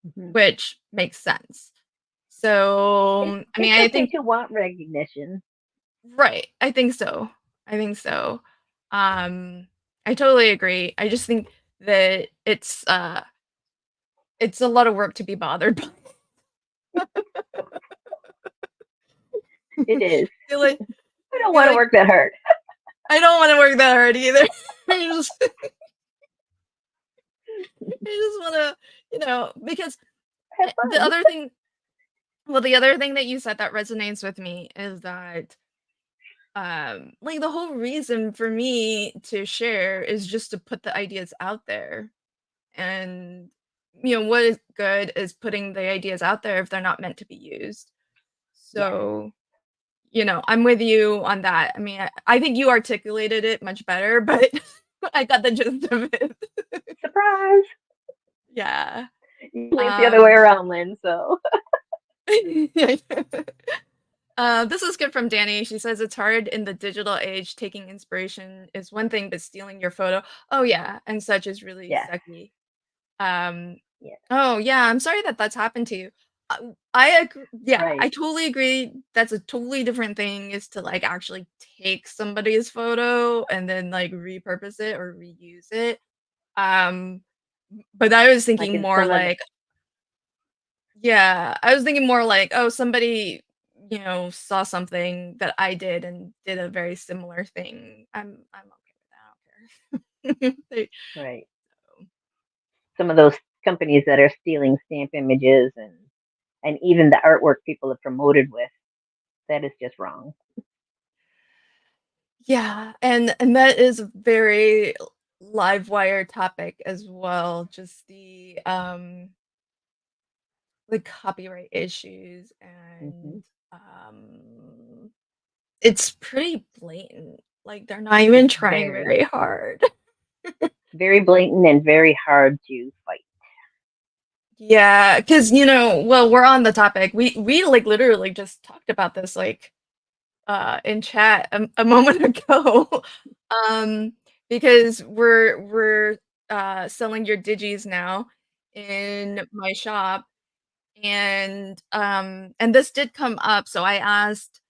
Mhm. which makes sense. So, I mean, It's I okay think to want recognition. right, I think so. I think so. Um, I totally agree. I just think that it's a lot of work to be bothered by. It is. I feel like I I don't feel want to like work that hard. I don't want to work that hard either. I just, I just want to, because Have the fun. other thing, well, the other thing that you said that resonates with me is that, like the whole reason for me to share is just to put the ideas out there. And, what is good is putting the ideas out there if they're not meant to be used. Yes. So, I'm with you on that. I mean, I think you articulated it much better, but I got the gist of it. Surprise. Yeah. Usually it's the other way Um, around, Lynn. So this is good from Danny. She says it's hard in the digital age. Taking inspiration is one thing, but stealing your photo, oh yeah, and such is really yes, sucky. Um, yes, oh yeah, I'm sorry that that's happened to you. I agree. Yeah, I right. totally agree. That's a totally different thing is to like actually take somebody's photo and then like repurpose it or reuse it. Um, but I was Like thinking in more some of like, yeah, I was thinking more like, oh, somebody, saw something that I did and did a very similar thing. I'm okay with that. I don't care. right, some of those companies that are stealing stamp images and even the artwork people have promoted with, that is just wrong. Yeah, and that is a very live wire topic as well, just the copyright issues Hmm. and it's pretty blatant. Like they're not even trying Very, very hard. very blatant and very hard to fight. Yeah, because well, we're on the topic. We like literally just talked about this like in chat a moment ago. um because we're selling your digis now in my shop, and this did come up, so I asked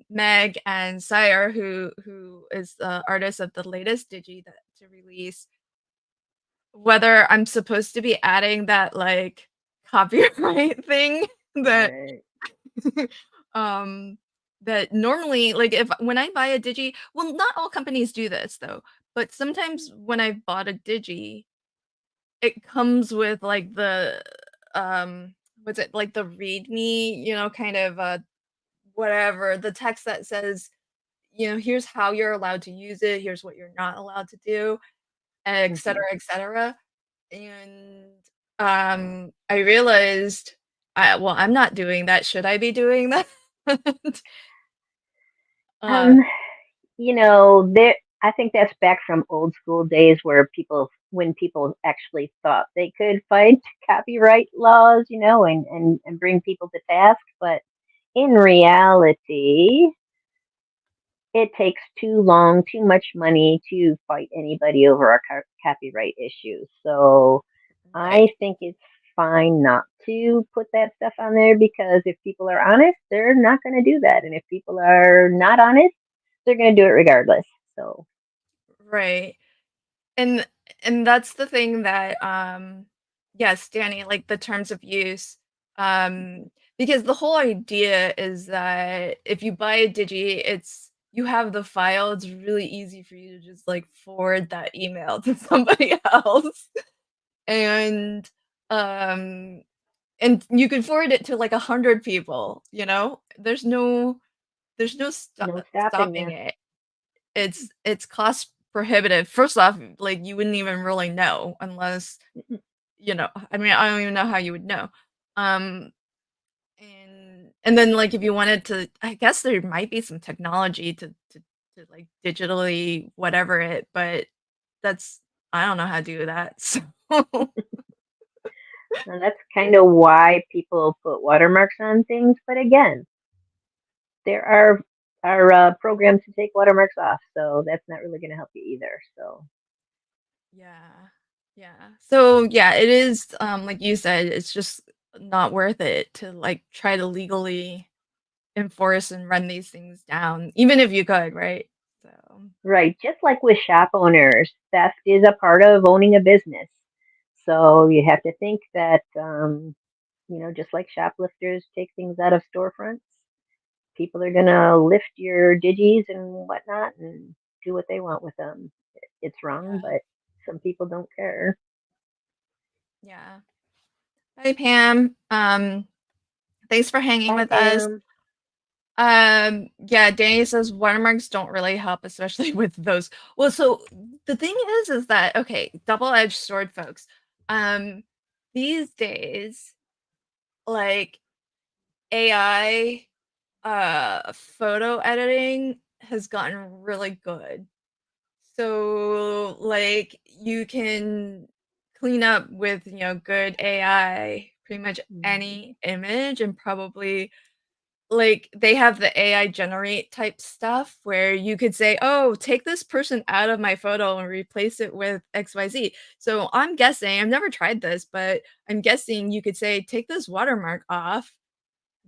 Meg and Sire, who is the artist of the latest digi that to release, whether I'm supposed to be adding that like copyright thing that Right. um that normally, like, if when I buy a digi, well, not all companies do this though, but sometimes when I've bought a digi, it comes with like the what's it, like the readme, kind of whatever, the text that says, here's how you're allowed to use it, here's what you're not allowed to do, et Hmm. cetera, et cetera. And I realized, well, I'm not doing that. Should I be doing that? uh Um, there. I think that's back from old school days where when people actually thought they could fight copyright laws, and bring people to task. But in reality, it takes too long, too much money to fight anybody over a copyright issue. So right. I think it's fine not to put that stuff on there because if people are honest, they're not going to do that. And if people are not honest, they're going to do it regardless. So, Right. And that's the thing that yes, Danny, like the terms of use, um because the whole idea is that if you buy a digi, you have the file, it's really easy for you to just like forward that email to somebody else. And um you can forward it to like 100 people, there's no no stopping stopping you. it. It's cost prohibitive. First off, like, you wouldn't even really know unless, I mean, I don't even know how you would know. Um, and then, like, if you wanted to, I guess there might be some technology to like, digitally whatever it, but that's I don't know how to do that, so And that's kind of why people put watermarks on things. But again, there are programs to take watermarks off, so that's not really going to help you either. So, yeah. Yeah. So, yeah, it is, like you said, it's just not worth it to, like, try to legally enforce and run these things down, even if you could, right? So, right, just like with shop owners, theft is a part of owning a business. So you have to think that, just like shoplifters take things out of storefronts, people are gonna lift your digis and whatnot and do what they want with them. It's wrong, Yeah. but some people don't care. Yeah. Hi, Pam. Thanks for hanging Hi, with us. Pam. Yeah, Danny says watermarks don't really help, especially with those. Well, so the thing is that okay, double-edged sword, folks. Um, these days, like AI, photo editing has gotten really good. So, like, you can clean up with, good AI pretty much any Mhm. image and probably like they have the AI generate type stuff where you could say, "Oh, take this person out of my photo and replace it with XYZ." So I'm guessing, I've never tried this, but I'm guessing you could say, "Take this watermark off,"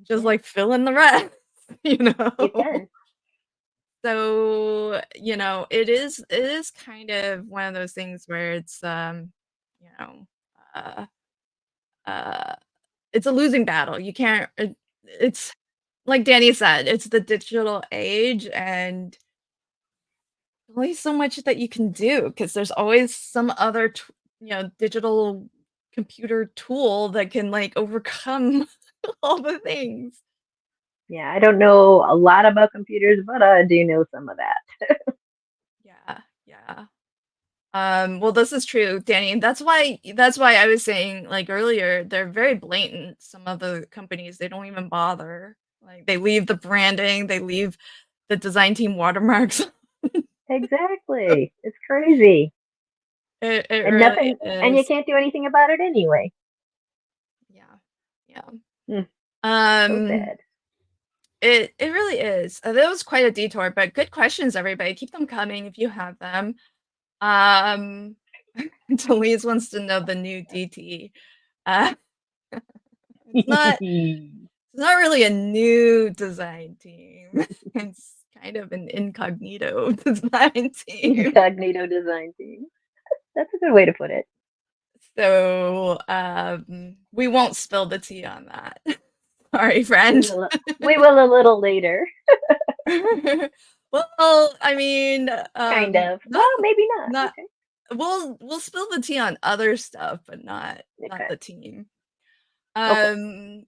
just Yeah, like fill in the rest, you you know? can. So, it is kind of one of those things where it's you know, uh uh it's a losing battle. You can't it's like Danny said, it's the digital age and only so much that you can do because there's always some other digital computer tool that can like overcome all the things. Yeah, I don't know a lot about computers, but I do know some of that. Yeah, yeah. Well, this is true, Danny. And that's why I was saying like earlier, they're very blatant. Some of the companies, they don't even bother. Like they leave the branding, they leave the design team watermarks. Exactly. It's crazy. It And really nothing, and you is. can't do anything about it anyway. Yeah. Yeah. Hmm, so Um, sad. it really is. That was quite a detour, but good questions, everybody. Keep them coming if you have them. Um, Delise wants to know the new DT. Uh, it's not it's not really a new design team. It's kind of an incognito design team. Incognito design team. That's a good way to put it. So we won't spill the tea on that. Sorry, We friend. will. We will a little later. Well, I mean, Kind of. Well, not maybe not. not Okay. we'll spill the tea on other stuff, but not Okay. the team. Okay. Um,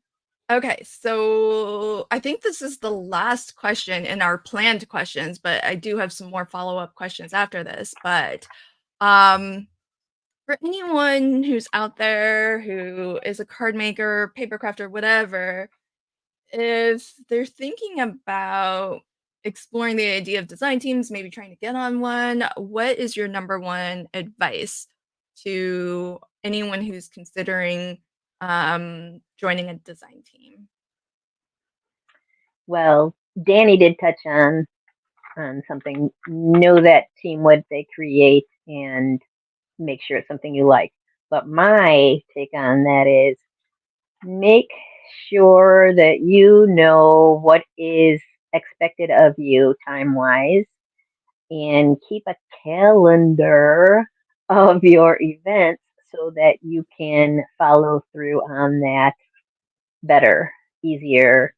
okay, so I think this is the last question in our planned questions, but I do have some more follow-up questions after this. But um, for anyone who's out there who is a card maker, paper crafter, whatever, if they're thinking about exploring the idea of design teams, maybe trying to get on one, what is your number one advice to anyone who's considering joining a design team? Well, Danny did touch on something. Know that team what they create and make sure it's something you like. But my take on that is make sure that you know what is expected of you time wise and keep a calendar of your events so that you can follow through on that better, easier,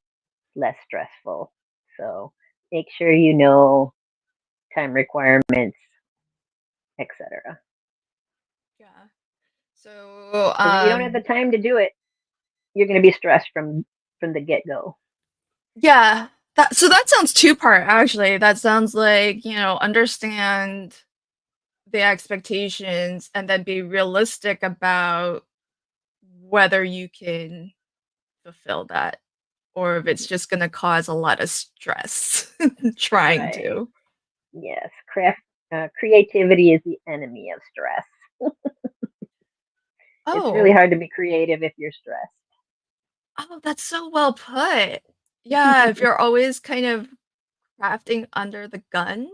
less stressful. So make sure you know time requirements, etc. Yeah. So, Because if you don't have the time to do it, you're going to be stressed from the get go. yeah, that sounds two-part actually. That sounds like, understand the expectations and then be realistic about whether you can fulfill that or if it's just gonna cause a lot of stress trying Right. to. Yes. Creativity is the enemy of stress. It's really Oh, hard to be creative if you're stressed. oh, that's so well put. Yeah, if you're always kind of crafting under the gun,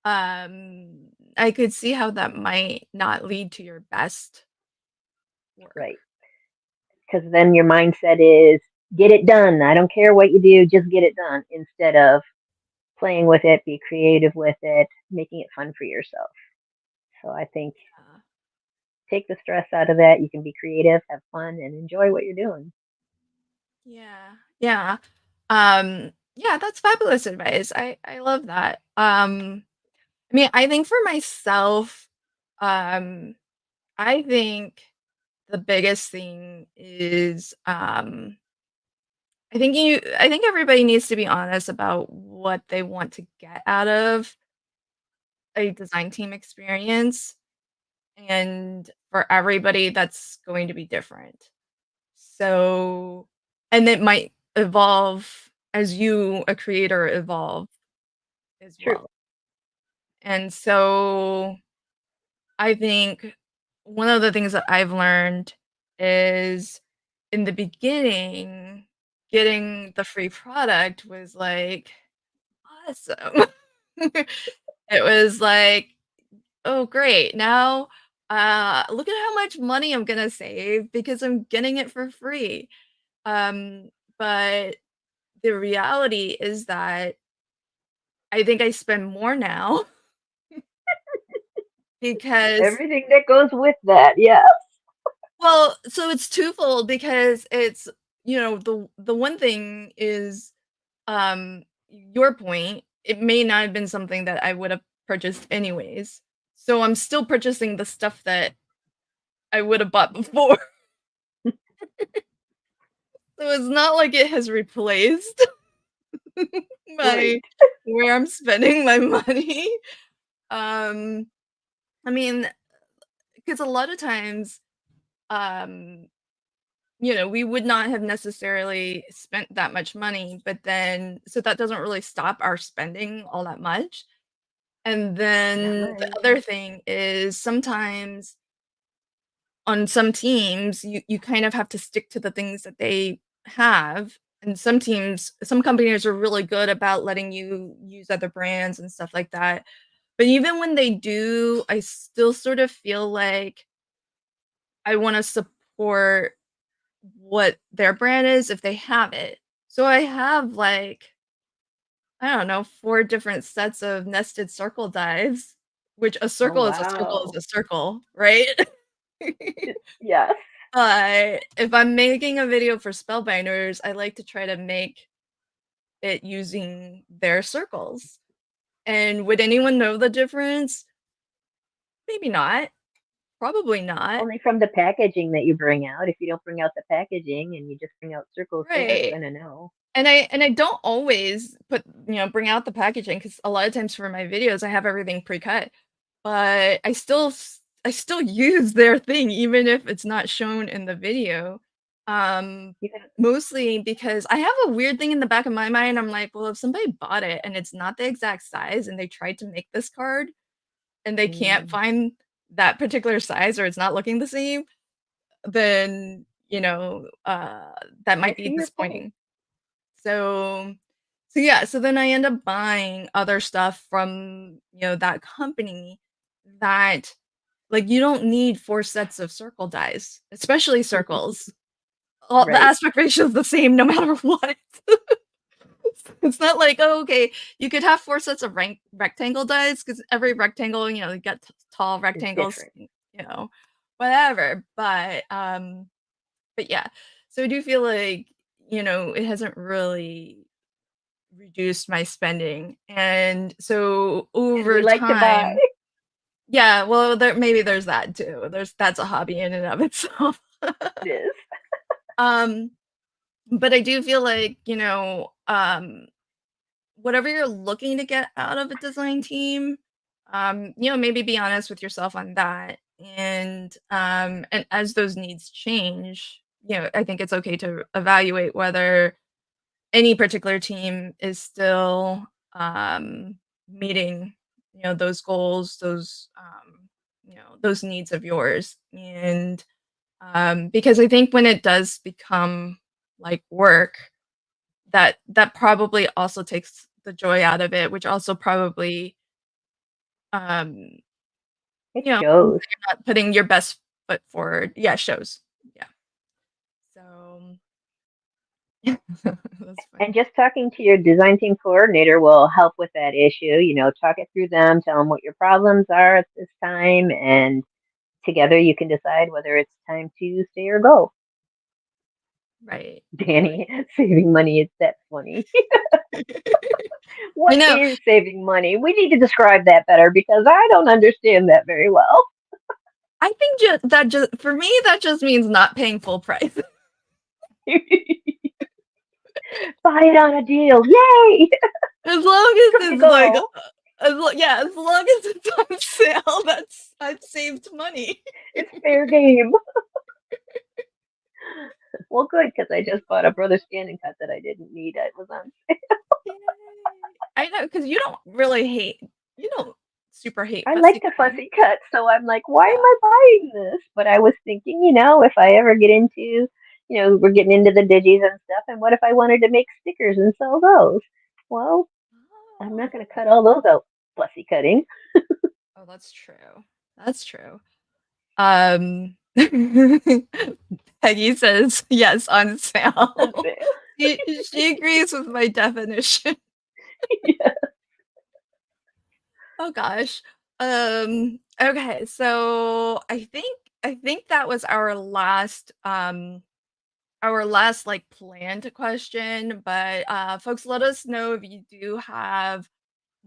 I could see how that might not lead to your best work. Right. Because then your mindset is get it done. I don't care what you do, just get it done instead of playing with it, be creative with it, making it fun for yourself. So I think Yeah. take the stress out of that. You can be creative, have fun, and enjoy what you're doing. Yeah. Yeah. Um, Yeah, that's fabulous advice. I love that. I mean, I think for myself, um, I think the biggest thing is I think everybody needs to be honest about what they want to get out of a design team experience, and for everybody that's going to be different. So, and it might evolve as you, a creator, evolve as True. well. And so I think one of the things that I've learned is in the beginning, getting the free product was like awesome. It was like, oh great. Now look at how much money I'm gonna save because I'm getting it for free. Um, but the reality is that I think I spend more now because Everything that goes with that. Yeah. well, so it's twofold because it's, the one thing is, your point, it may not have been something that I would have purchased anyways. So I'm still purchasing the stuff that I would have bought before. So it's not like it has replaced Right. my where I'm spending my money. Um, I mean, because a lot of times, um, we would not have necessarily spent that much money, but then so that doesn't really stop our spending all that much. And Not then the right. other thing is sometimes on some teams, you kind of have to stick to the things that they have. And some companies are really good about letting you use other brands and stuff like that. But even when they do, I still sort of feel like I want to support what their brand is if they have it. So I have like, I don't know, 4 different sets of nested circle dies, which a Oh, circle is a circle is wow. a circle, right? Yes. But if I'm making a video for Spellbinders, I like to try to make it using their circles. And would anyone know the difference? Maybe not. Probably not. Only from the packaging that you bring out. If you don't bring out the packaging and you just bring out circles, they're never Right. gonna know. And I don't always bring out the packaging because a lot of times for my videos I have everything pre-cut. But I still use their thing even if it's not shown in the video. Yeah. Mostly because I have a weird thing in the back of my mind. I'm like, well, if somebody bought it and it's not the exact size and they tried to make this card and they can't Mm. find that particular size or it's not looking the same, then that I might be see your point. disappointing. So yeah, so then I end up buying other stuff from, that company that like you don't need 4 sets of circle dies, especially circles. Well, the Right. aspect ratio is the same no matter what. It's not like, "Oh, okay, you could have 4 sets of rectangle dies because every rectangle, you got tall It's rectangles, different. whatever, but yeah. So I do feel like, it hasn't really reduced my spending, and so And we over like to buy. time yeah, well, there's that too. That's a hobby in and of itself. It is. Um, but I do feel like, whatever you're looking to get out of a design team, maybe be honest with yourself on that. And as those needs change, I think it's okay to evaluate whether any particular team is still meeting, those goals, those needs of yours. And because I think when it does become like work, that probably also takes the joy out of it, which also probably, um, It means shows. that you're not putting your best foot forward. Yeah, shows. Yeah. So that's And funny. just talking to your design team coordinator will help with that issue. Talk it through them, tell them what your problems are at this time, and together you can decide whether it's time to stay or go. Right. Danny, saving money is that funny. I What know. is saving money? We need to describe that better because I don't understand that very well. I think that just for me that just means not paying full price. Buy it on a deal. Yay! As long as Good to it's like go. yeah, as long as it's on sale, that's I've saved money. It's fair game. Well, good because I just bought a Brother Standing cut that I didn't need. It was on. Yay. I know because you don't super hate I like fussy the cutting. fussy cut, so I'm like, why am Yeah. I buying this? But I was thinking, if I ever get into, we're getting into the digis and stuff, and what if I wanted to make stickers and sell those? Well, I'm not Oh, going to cut all those out fussy cutting. oh, that's true. That's true. Um, Peggy says yes on sale. Unfair. She agrees with my definition. Yeah. Oh gosh. Okay, so I think that was our last like planned question, but folks let us know if you do have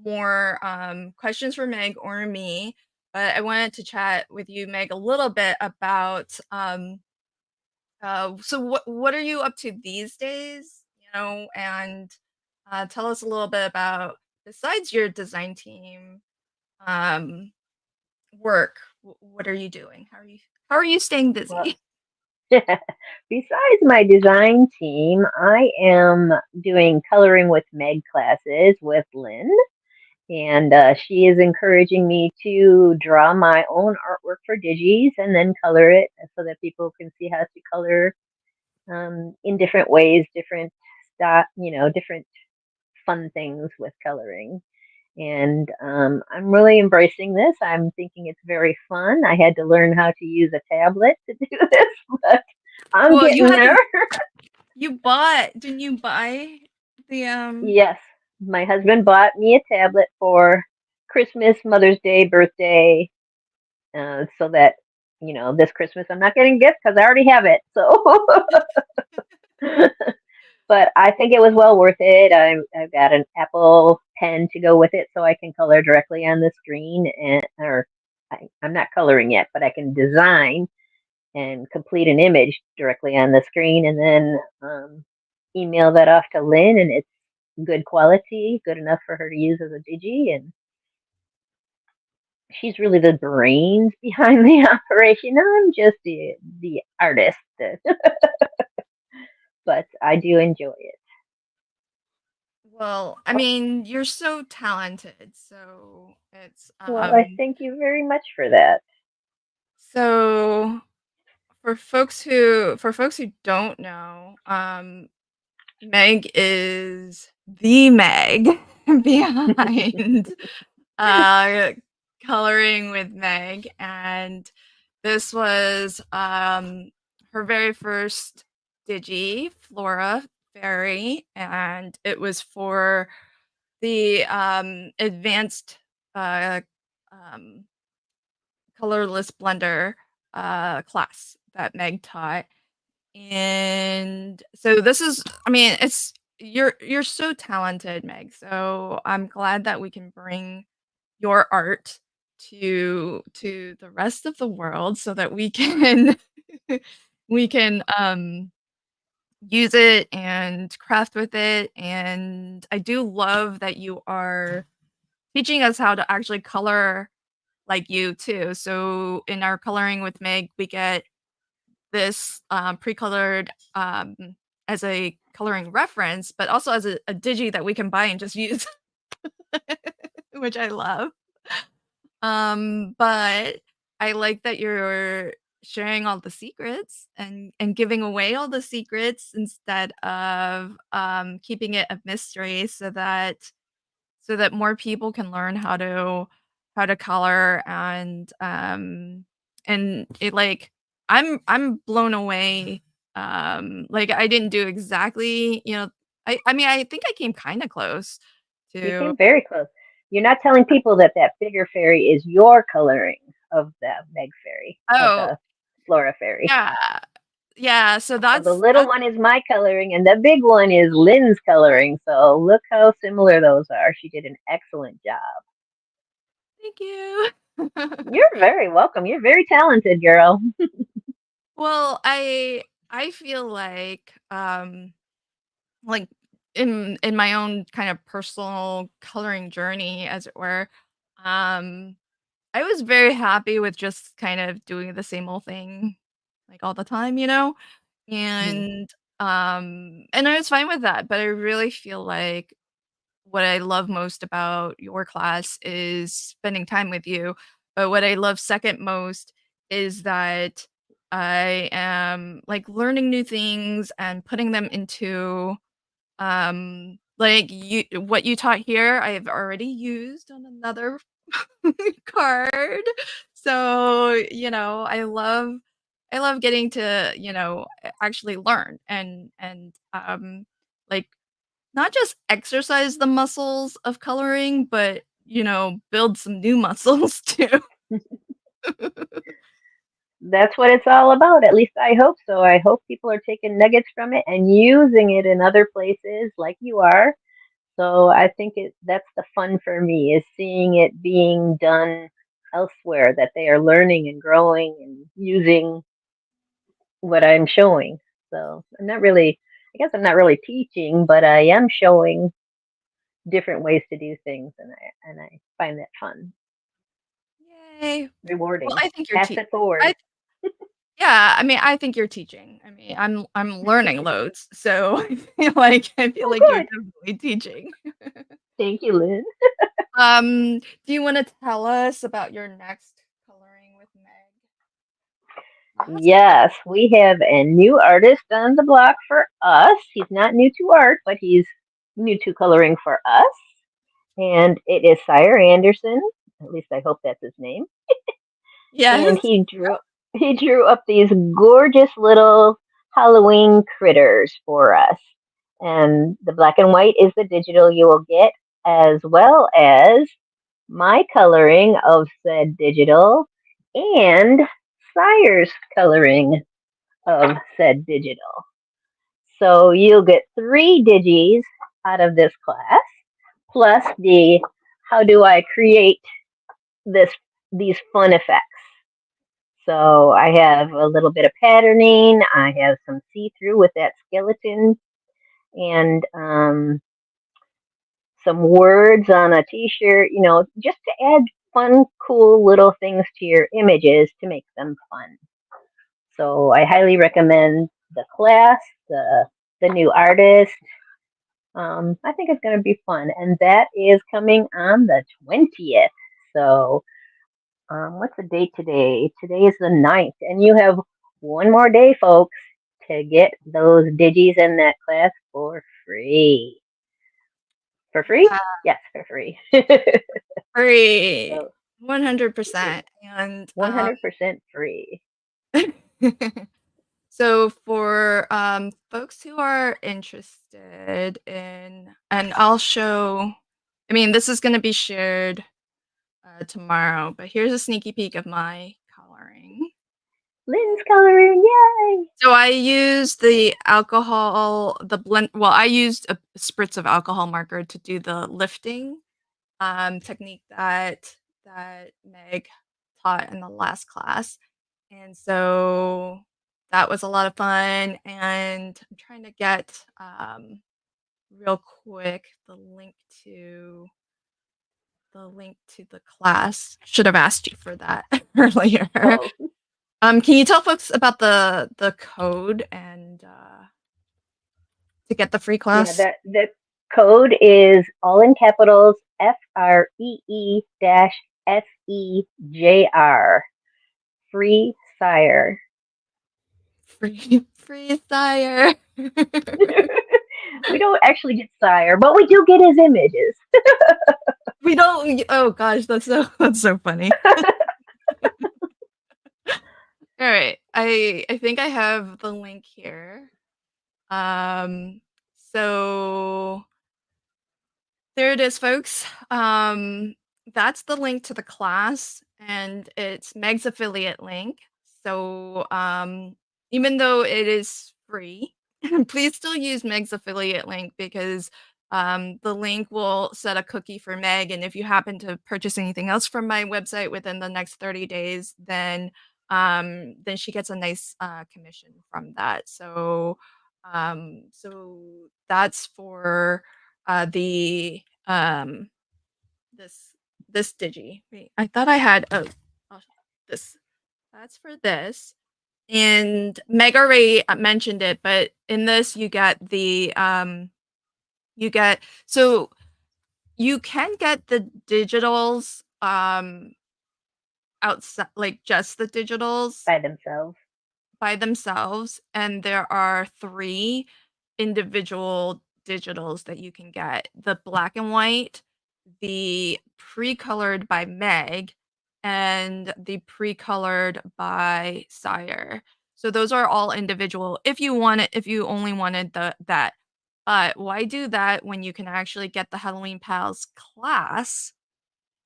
more questions for Meg or me. But I wanted to chat with you, Meg, a little bit about so what are you up to these days? And tell us a little bit about besides your design team um work. What are you doing? How are you staying Well, busy? besides my design team, I am doing coloring with Meg classes with Lynn. And she is encouraging me to draw my own artwork for digis and then color it so that people can see how to color in different ways, different fun things with coloring. And I'm really embracing this. I'm thinking it's very fun. I had to learn how to use a tablet to do this, but I'm Well, you getting had there. to didn't you buy the Yes, my husband bought me a tablet for Christmas, Mother's Day, birthday, so that this Christmas I'm not getting gifts because I already have it. So, but I think it was well worth it. I've got an Apple pen to go with it, so I can color directly on the screen, I'm not coloring yet, but I can design and complete an image directly on the screen, and then email that off to Lynn, and it's good quality, good enough for her to use as a digi, and she's really the brains behind the operation. I'm just the artist, but I do enjoy it. well, I mean, you're so talented. So it's Well, I thank you very much for that. so for folks who don't know, Meg is the Meg behind uh coloring with Meg, and this was her very first digi, Flora Fairy, and it was for the advanced uh um colorless blender class that Meg taught. And so this is, I mean, it's you're so talented, Meg. So I'm glad that we can bring your art to the rest of the world so that we can we can use it and craft with it. And I do love that you are teaching us how to actually color like you too. So in our coloring with Meg, we get this pre-colored as a coloring reference, but also as a digi that we can buy and just use, which I love. But I like that you're sharing all the secrets and giving away all the secrets instead of keeping it a mystery so that more people can learn how to color and it like I'm blown away. Like I didn't do exactly, I mean I think I came kind of close You to came very close. You're not telling people that that bigger fairy is your coloring of the Meg fairy, of oh the Flora fairy. yeah yeah, so So the little that's one is my coloring, and the big one is Lynn's coloring. So look how similar those are. She did an excellent job. thank you. You're very welcome. You're very talented, girl. Well, I feel like in my own kind of personal coloring journey, as it were, um, I was very happy with just kind of doing the same old thing, like, all the time, you know? Mhm. And I was fine with that, but I really feel like what I love most about your class is spending time with you, but what I love second most is that I am, like, learning new things and putting them into, like, you what you taught here, I have already used on another card. So, I love getting to, actually learn and like, not just exercise the muscles of coloring, but, build some new muscles too. That's what it's all about. At least I hope so. I hope people are taking nuggets from it and using it in other places like you are. So I think that's the fun for me is seeing it being done elsewhere, that they are learning and growing and using what I'm showing. So I'm not really, I guess I'm not really teaching, but I am showing different ways to do things, and I find that fun, Yay. Well, rewarding. I think you're Pass tea it forward. I yeah, I mean, I think you're teaching. I mean, I'm learning loads, so I feel Oh, like you're good. definitely teaching. Thank you, Liz. Do you wanna tell us about your next coloring with Meg class? Yes, we have a new artist on the block for us. He's not new to art, but he's new to coloring for us. And it is Sire Anderson. At least I hope that's his name. And Yes. he drew up these gorgeous little Halloween critters for us. And the black and white is the digital you will get, as well as my coloring of said digital and Sire's coloring of said digital. So you'll get 3 digis out of this class, plus the how do I create this these fun effects. So I have a little bit of patterning. I have some see-through with that skeleton, and some words on a T-shirt. Just to add fun, cool little things to your images to make them fun. So I highly recommend the class, the new artist. I think it's going to be fun, and that is coming on the 20th. So what's the date today? Today is the 9th, and you have one more day, folks, to get those digis in that class for free. For free? Yeah, Yes, for free. free. So 100%. And 100% free. so for folks who are interested in, and I'll show, I mean, this is going to be shared tomorrow, but here's a sneaky peek of my coloring. Lynn's coloring, yay! So I used the alcohol, the blend. Well, I used a spritz of alcohol marker to do the lifting technique that Meg taught in the last class, and so that was a lot of fun. And I'm trying to get real quick to the class. Should have asked you for that earlier. Oh, Can you tell folks about the code and to get the free yeah, class? the code is all in capitals FREE-SEJR. Free Sire. Free sire. We don't actually get Sire, but we do get his images. We don't. Oh gosh, that's so funny. All right, I think I have the link here. Um, so there it is, folks. That's the link to the class, and it's Meg's affiliate link. So even though it is free, please still use Meg's affiliate link because the link will set a cookie for Meg. And if you happen to purchase anything else from my website within the next 30 days, then she gets a nice commission from that. So that's for the this this digi. Wait, I thought I had oh, this. That's for this. And Meg already mentioned it, but in this you get you get so you can get the digitals outside, like just the digitals by themselves. by themselves, and there are 3 individual digitals that you can get. The black and white, the pre-colored by Meg, and the pre-colored by Sire. So those are all individual if you only wanted that. But why do that when you can actually get the Halloween Pals class?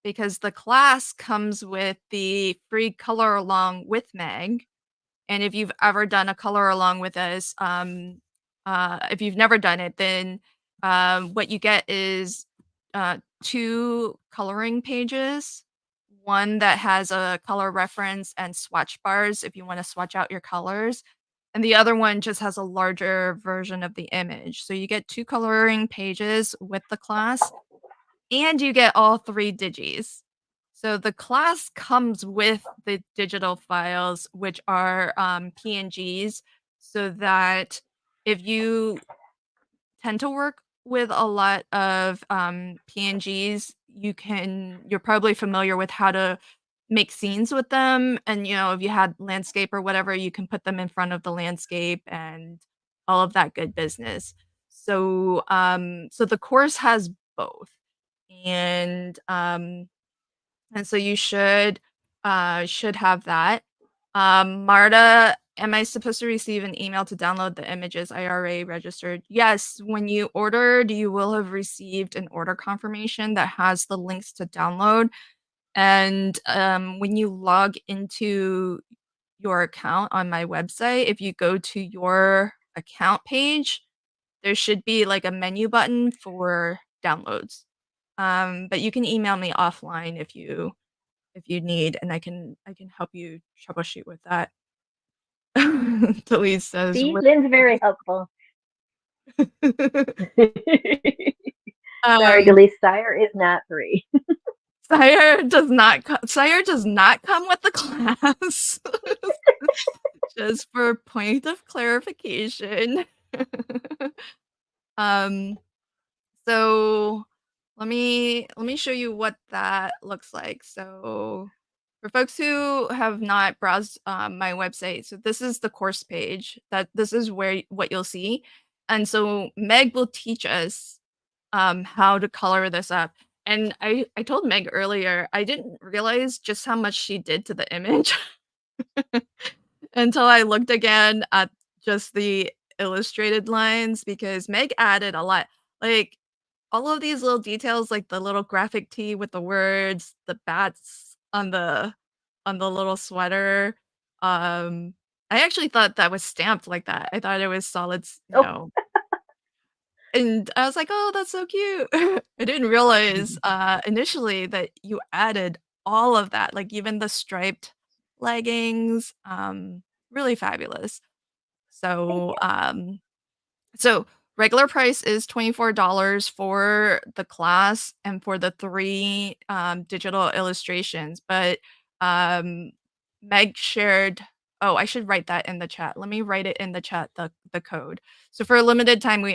Because the class comes with the free color along with Meg, and if you've ever done a color along with us, if you've never done it, then what you get is 2 coloring pages, one that has a color reference and swatch bars if you want to swatch out your colors. And the other one just has a larger version of the image. So you get 2 coloring pages with the class, and you get all 3 digis. So the class comes with the digital files, which are PNGs, so that if you tend to work with a lot of PNGs, you're probably familiar with how to make scenes with them. And if you had landscape or whatever, you can put them in front of the landscape and all of that good business. So the course has both. And and so you should have that. Marta, am I supposed to receive an email to download the images I already registered? Yes, when you ordered, you will have received an order confirmation that has the links to download. And when you log into your account on my website, if you go to your account page, there should be like a menu button for downloads. But you can email me offline if you need, and I can help you troubleshoot with that. Delise says, See, "What?" Lynn's very helpful. Sorry, um, Delise, Sire is not free. Sire does not come with the class. Just for point of clarification. um, so let me show you what that looks like. So for folks who have not browsed my website, so this is the course page. This is what you'll see, and so Meg will teach us how to color this up. And I told Meg earlier I didn't realize just how much she did to the image until I looked again at just the illustrated lines because Meg added a lot. Like all of these little details, like the little graphic tee with the words, the bats on the little sweater. I actually thought that was stamped like that. I thought it was solids, Oh, and I was like, "Oh, that's so cute." I didn't realize initially that you added all of that, like even the striped leggings. Really fabulous. thank So you. so regular price is $24 for the class and for the 3 digital illustrations, but Meg shared. Oh, I should write that in the chat. Let me write it in the chat, the code. So for a limited time, we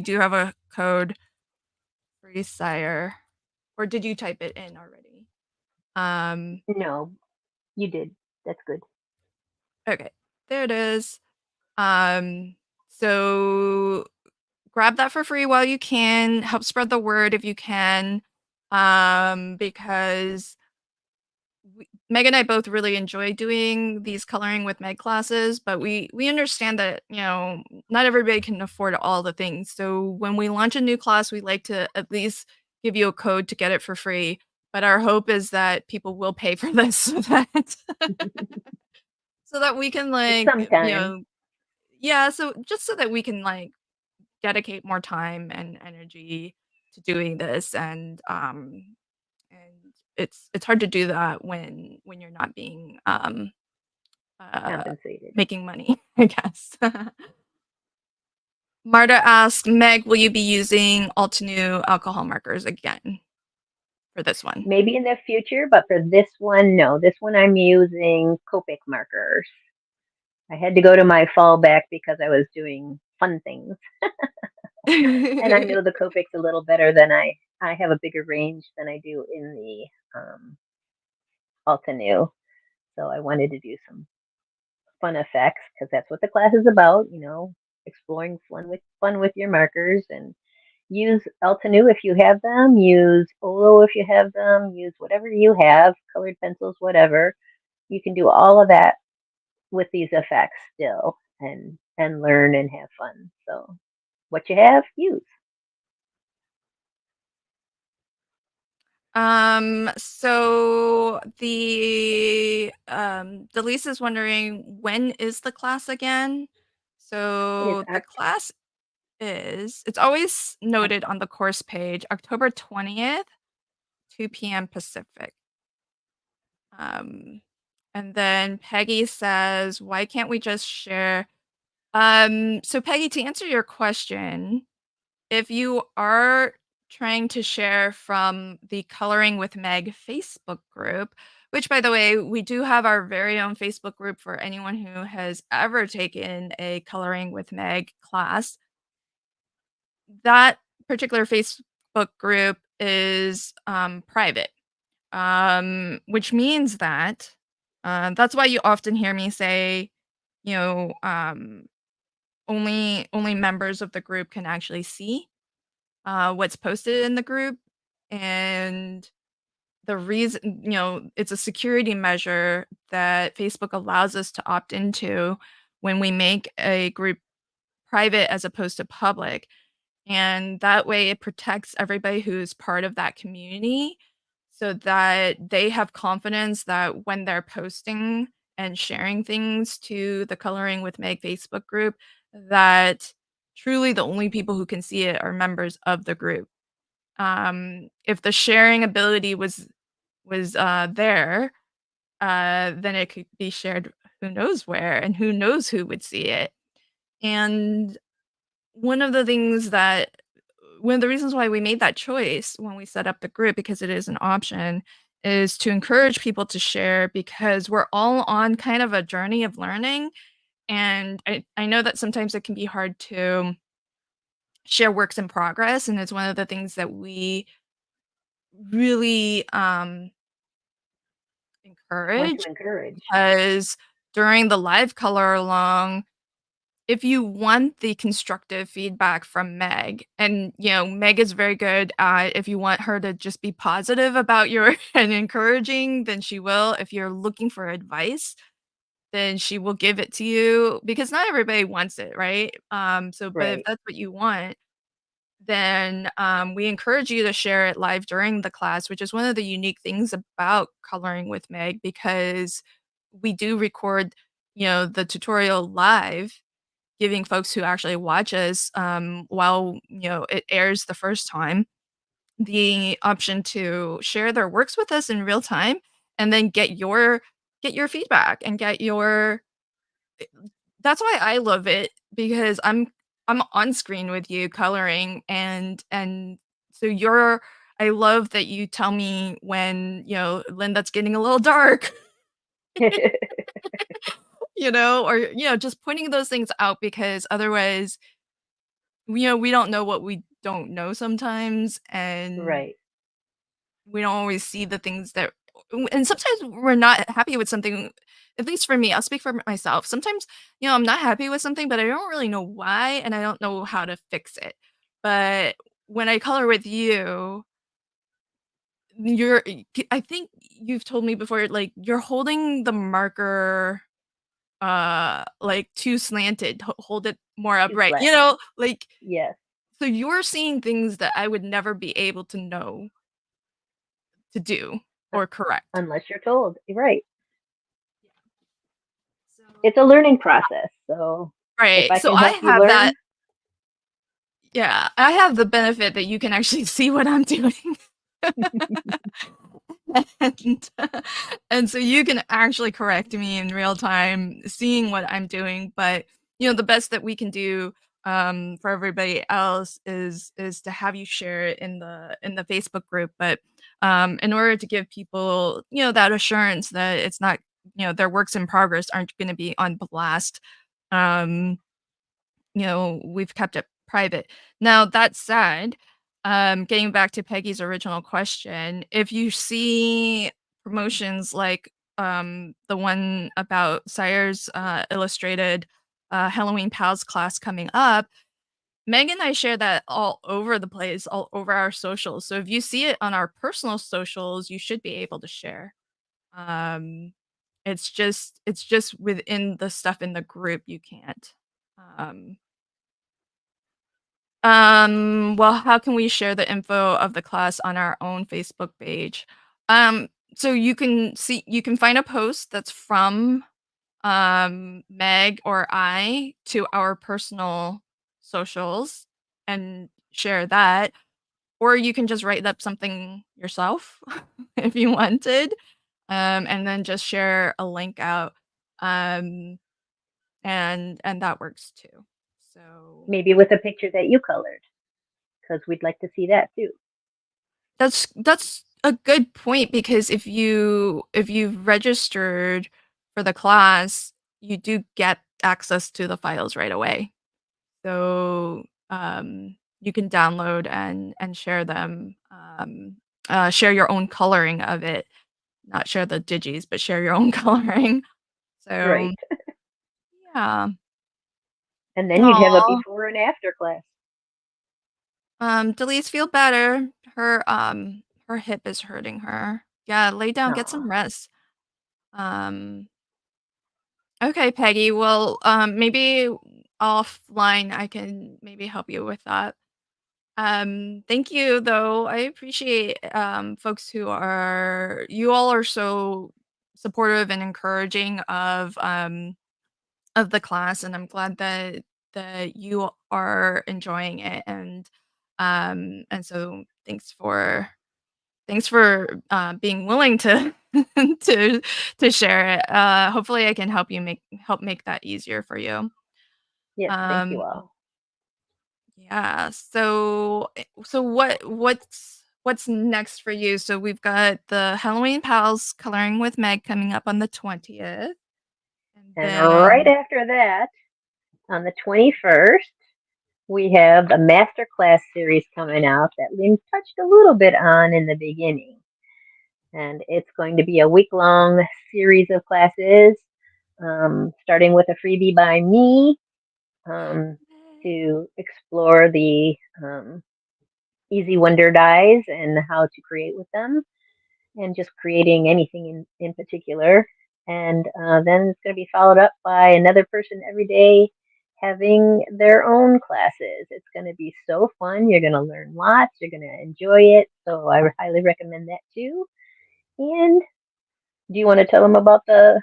do have a code free sire. Or did you type it in already? No, you did. That's good. Okay, there it is. So grab that for free while you can. Help spread the word if you can, because Meg and I both really enjoy doing these coloring with Meg classes, but we understand that not everybody can afford all the things. So when we launch a new class, we like to at least give you a code to get it for free. But our hope is that people will pay for this so that we can like, Sometimes. yeah, so just so that we can like dedicate more time and energy to doing this and it's hard to do that when you're not being uh Compensated. making money, I guess. Marta asked, Meg, will you be using Altenew alcohol markers again for this one? Maybe in the future, but for this one, no. This one I'm using Copic markers. I had to go to my fallback because I was doing fun things. And I know the Copic's a little better than I have a bigger range than I do in the Altenew. So I wanted to do some fun effects because that's what the class is about, exploring fun with your markers, and use Altenew if you have them, use Olo if you have them, use whatever you have, colored pencils, whatever. You can do all of that with these effects still and learn and have fun. So what you have, use. So Delise is wondering, when is the class again? It is So the class it's always noted on the course page, October 20th, 2 p.m. Pacific. And then Peggy says, why can't we just share? So Peggy, to answer your question, if you are trying to share from the Coloring with Meg Facebook group, which by the way, we do have our very own Facebook group for anyone who has ever taken a Coloring with Meg class. That particular Facebook group is private, which means that that's why you often hear me say, you know, only members of the group can actually see what's posted in the group. And the reason, it's a security measure that Facebook allows us to opt into when we make a group private as opposed to public. And that way it protects everybody who's part of that community so that they have confidence that when they're posting and sharing things to the Coloring with Meg Facebook group, that truly the only people who can see it are members of the group. If the sharing ability was there, then it could be shared who knows where and who knows who would see it. And one of the things that one of the reasons why we made that choice when we set up the group, because it is an option, is to encourage people to share because we're all on kind of a journey of learning. And I know that sometimes it can be hard to share works in progress. And it's one of the things that we really Want to encourage encourage. because during the live color along, if you want the constructive feedback from Meg, and Meg is very good at if you want her to just be positive about your and encouraging, then she will. If you're looking for advice, then she will give it to you because not everybody wants it, right? But if Right. that's what you want, then we encourage you to share it live during the class, which is one of the unique things about Coloring with Meg because we do record, the tutorial live, giving folks who actually watch us, while, it airs the first time, the option to share their works with us in real time and then get your feedback and get your that's why I love it because I'm on screen with you coloring and so you're I love that you tell me when, Lynn, that's getting a little dark, or, just pointing those things out because otherwise we don't know what we don't know sometimes, and Right. we don't always see the things that and sometimes we're not happy with something, at least for me, I'll speak for myself. Sometimes, I'm not happy with something, but I don't really know why, and I don't know how to fix it. But when I color with you, I think you've told me before, like, you're holding the marker, like, too slanted, hold it more Too upright, flat. like Yes. so you're seeing things that I would never be able to know to do Uh, or correct. unless you're told. Right. It's a learning process. So if Right. I So can I help you have that. learn, Yeah, I have the benefit that you can actually see what I'm doing. and and so you can actually correct me in real time seeing what I'm doing, but the best that we can do for everybody else is to have you share it in the Facebook group, but in order to give people that assurance that it's not their works in progress aren't going to be on blast. um we've kept it private. Now, that said, getting back to Peggy's original question, if you see promotions like the one about Sire's illustrated Halloween Pals class coming up, Meg and I share that all over the place, all over our socials. So if you see it on our personal socials, you should be able to share. Um, it's just within the stuff in the group you can't. Um, well, how can we share the info of the class on our own Facebook page? Um, so you can find a post that's from Meg or I to our personal socials and share that, or you can just write up something yourself if you wanted, and then just share a link out, um, and that works too. So maybe with a picture that you colored, because we'd like to see that too. that's a good point because if you've registered for the class, you do get access to the files right away. So, you can download and share them, share your own coloring of it, not share the digis, but share your own coloring. So, Right. yeah. And then you'd have a Aw. before and after class. Delise, feel better. Her hip is hurting her. Yeah, lay down, get Oh, some rest. Um, okay, Peggy. Well, maybe offline I can maybe help you with that. Thank you though. I appreciate folks who are you all are so supportive and encouraging of the class, and I'm glad that you are enjoying it, and so thanks for being willing to to to share it. Hopefully I can help make that easier for you. yes, thank you Um all. yeah, so what's next for you? So we've got the Halloween Pals coloring with Meg coming up on the 20th. And And right then after that, on the 21st, we have a master class series coming out that Lynn touched a little bit on in the beginning. And it's going to be a week long series of classes, starting with a freebie by me um, to explore the easy wonder dies and how to create with them, and just creating anything in particular. And then it's going to be followed up by another person every day having their own classes. It's going to be so fun. You're going to learn lots. You're going to enjoy it. So I highly recommend that too. And do you want to tell them about the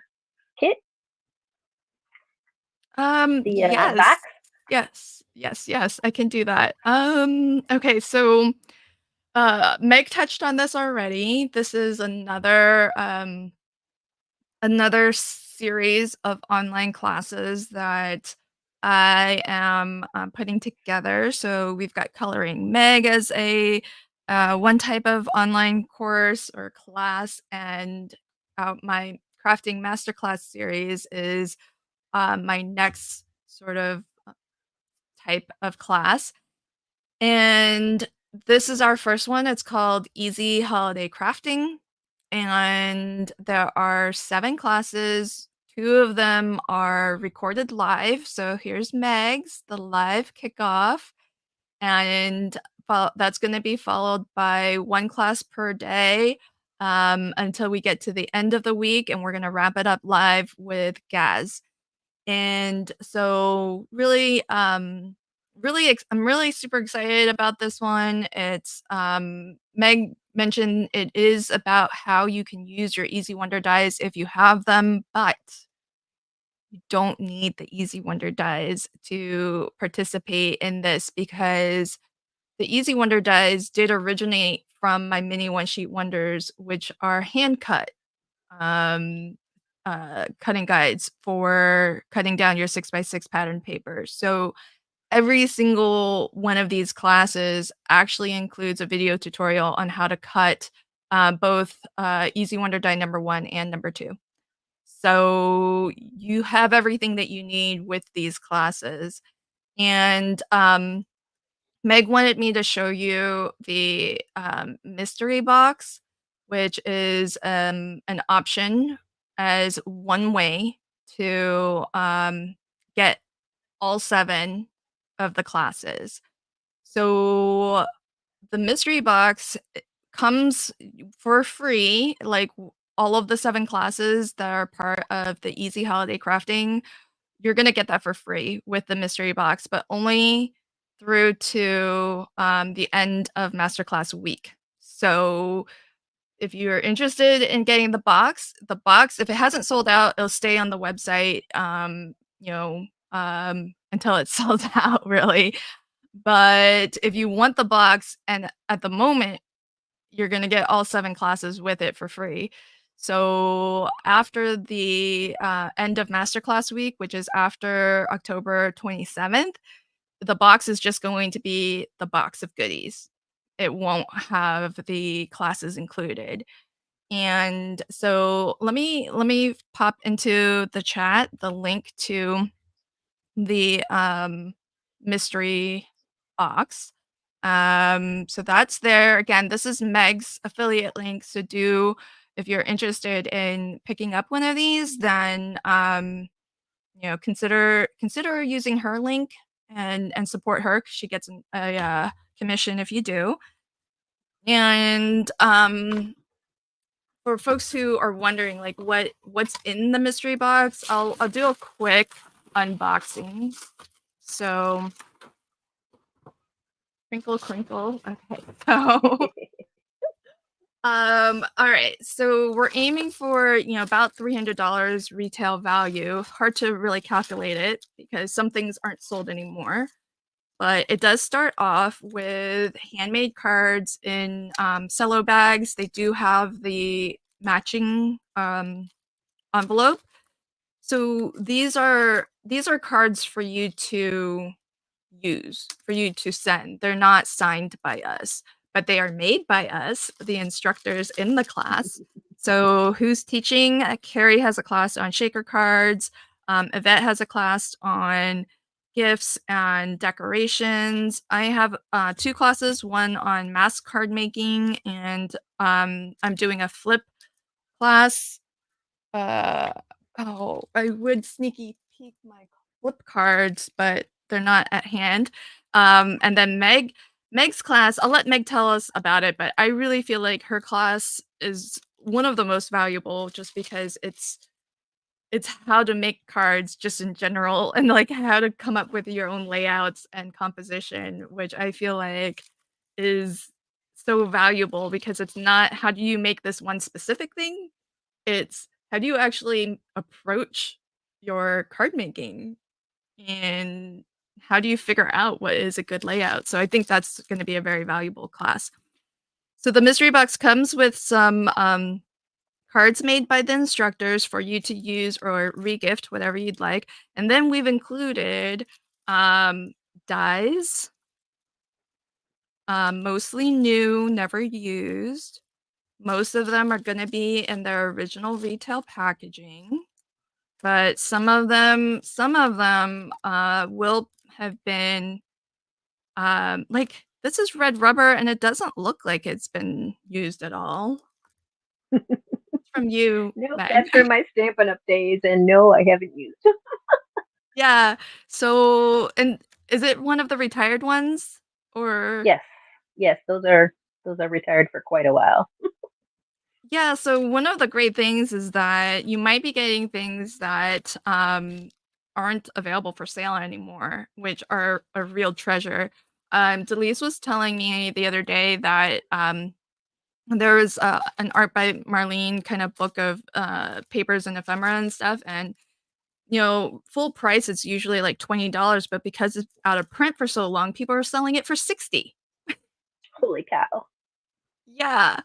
kit, the box? yes. Yes, I can do that. Okay, so Meg touched on this already. This is another series of online classes that I am putting together. So we've got Coloring Meg as a one type of online course or class, and my Crafting Masterclass series is my next sort of type of class. And this is our first one. It's called Easy Holiday Crafting. And there are 7 classes. 2 of them are recorded live. So here's Meg's, the live kickoff. And that's going to be followed by 1 class per day until we get to the end of the week. And we're going to wrap it up live with Gaz. And so I'm really super excited about this one. It's Meg mentioned it is about how you can use your easy wonder dies if you have them, but you don't need the Easy Wonder dies to participate in this because the Easy Wonder dies did originate from my mini one sheet wonders, which are hand cut um, cutting guides for cutting down your 6x6 pattern paper. So every single one of these classes actually includes a video tutorial on how to cut both Easy Wonder die number one and number two. So you have everything that you need with these classes. And Meg wanted me to show you the mystery box, which is an option as one way to get all 7 of the classes. So the mystery box comes for free, like all of the 7 classes that are part of the Easy Holiday Crafting. You're gonna get that for free with the mystery box, but only through to the end of masterclass week. So if you're interested in getting the box, if it hasn't sold out, it'll stay on the website, until it's sold out, really. But if you want the box, and at the moment, you're gonna get all 7 classes with it for free. So after the end of masterclass week, which is after October 27th, the box is just going to be the box of goodies. It won't have the classes included. And so let me pop into the chat the link to the mystery box. So that's there. Again, this is Meg's affiliate link. So do if you're interested in picking up one of these, then consider using her link and support her 'cause she gets a commission if you do. And for folks who are wondering like what's in the mystery box, I'll do a quick unboxing. So crinkle crinkle. Okay. So all right. So we're aiming for, about $300 retail value. Hard to really calculate it because some things aren't sold anymore. But it does start off with handmade cards in cello bags. They do have the matching envelope. So these are cards for you to use, for you to send. They're not signed by us, but they are made by us, the instructors in the class. So who's teaching? Carrie has a class on shaker cards. Yvette has a class on gifts and decorations. I have 2 classes, one on mask card making, and I'm doing a flip class. uh, oh, I would sneaky peek my flip cards, but they're not at hand. And then Meg's class, I'll let Meg tell us about it, but I really feel like her class is one of the most valuable just because it's how to make cards just in general and like how to come up with your own layouts and composition, which I feel like is so valuable because it's not how do you make this one specific thing, it's how do you actually approach your card making and how do you figure out what is a good layout? So I think that's going to be a very valuable class. So the mystery box comes with some cards made by the instructors for you to use or regift, whatever you'd like. And then we've included dies, mostly new, never used. Most of them are going to be in their original retail packaging. But some of them will have been, like, this is red rubber, and it doesn't look like it's been used at all. It's from you, Nope, Meg. that's from my Stampin' Up days, and no, I haven't used. Yeah. So and is it one of the retired ones? Or Yes, yes, those are retired for quite a while. yeah, so one of the great things is that you might be getting things that, aren't available for sale anymore, which are a real treasure. Delise was telling me the other day that, there was, an Art by Marlene kind of book of, papers and ephemera and stuff, and full price, it's usually like $20, but because it's out of print for so long, people are selling it for 60. Holy cow. Yeah.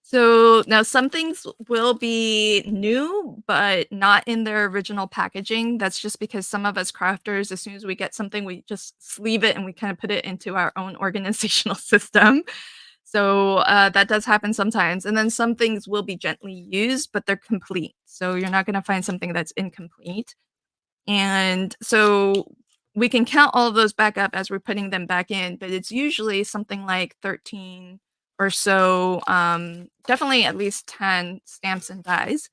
So now some things will be new, but not in their original packaging. That's just because some of us crafters, as soon as we get something, we just sleeve it and we kind of put it into our own organizational system. So that does happen sometimes. And then some things will be gently used, but they're complete. So you're not going to find something that's incomplete. And so we can count all of those back up as we're putting them back in, but it's usually something like 13 or so, definitely at least 10 stamps and dies.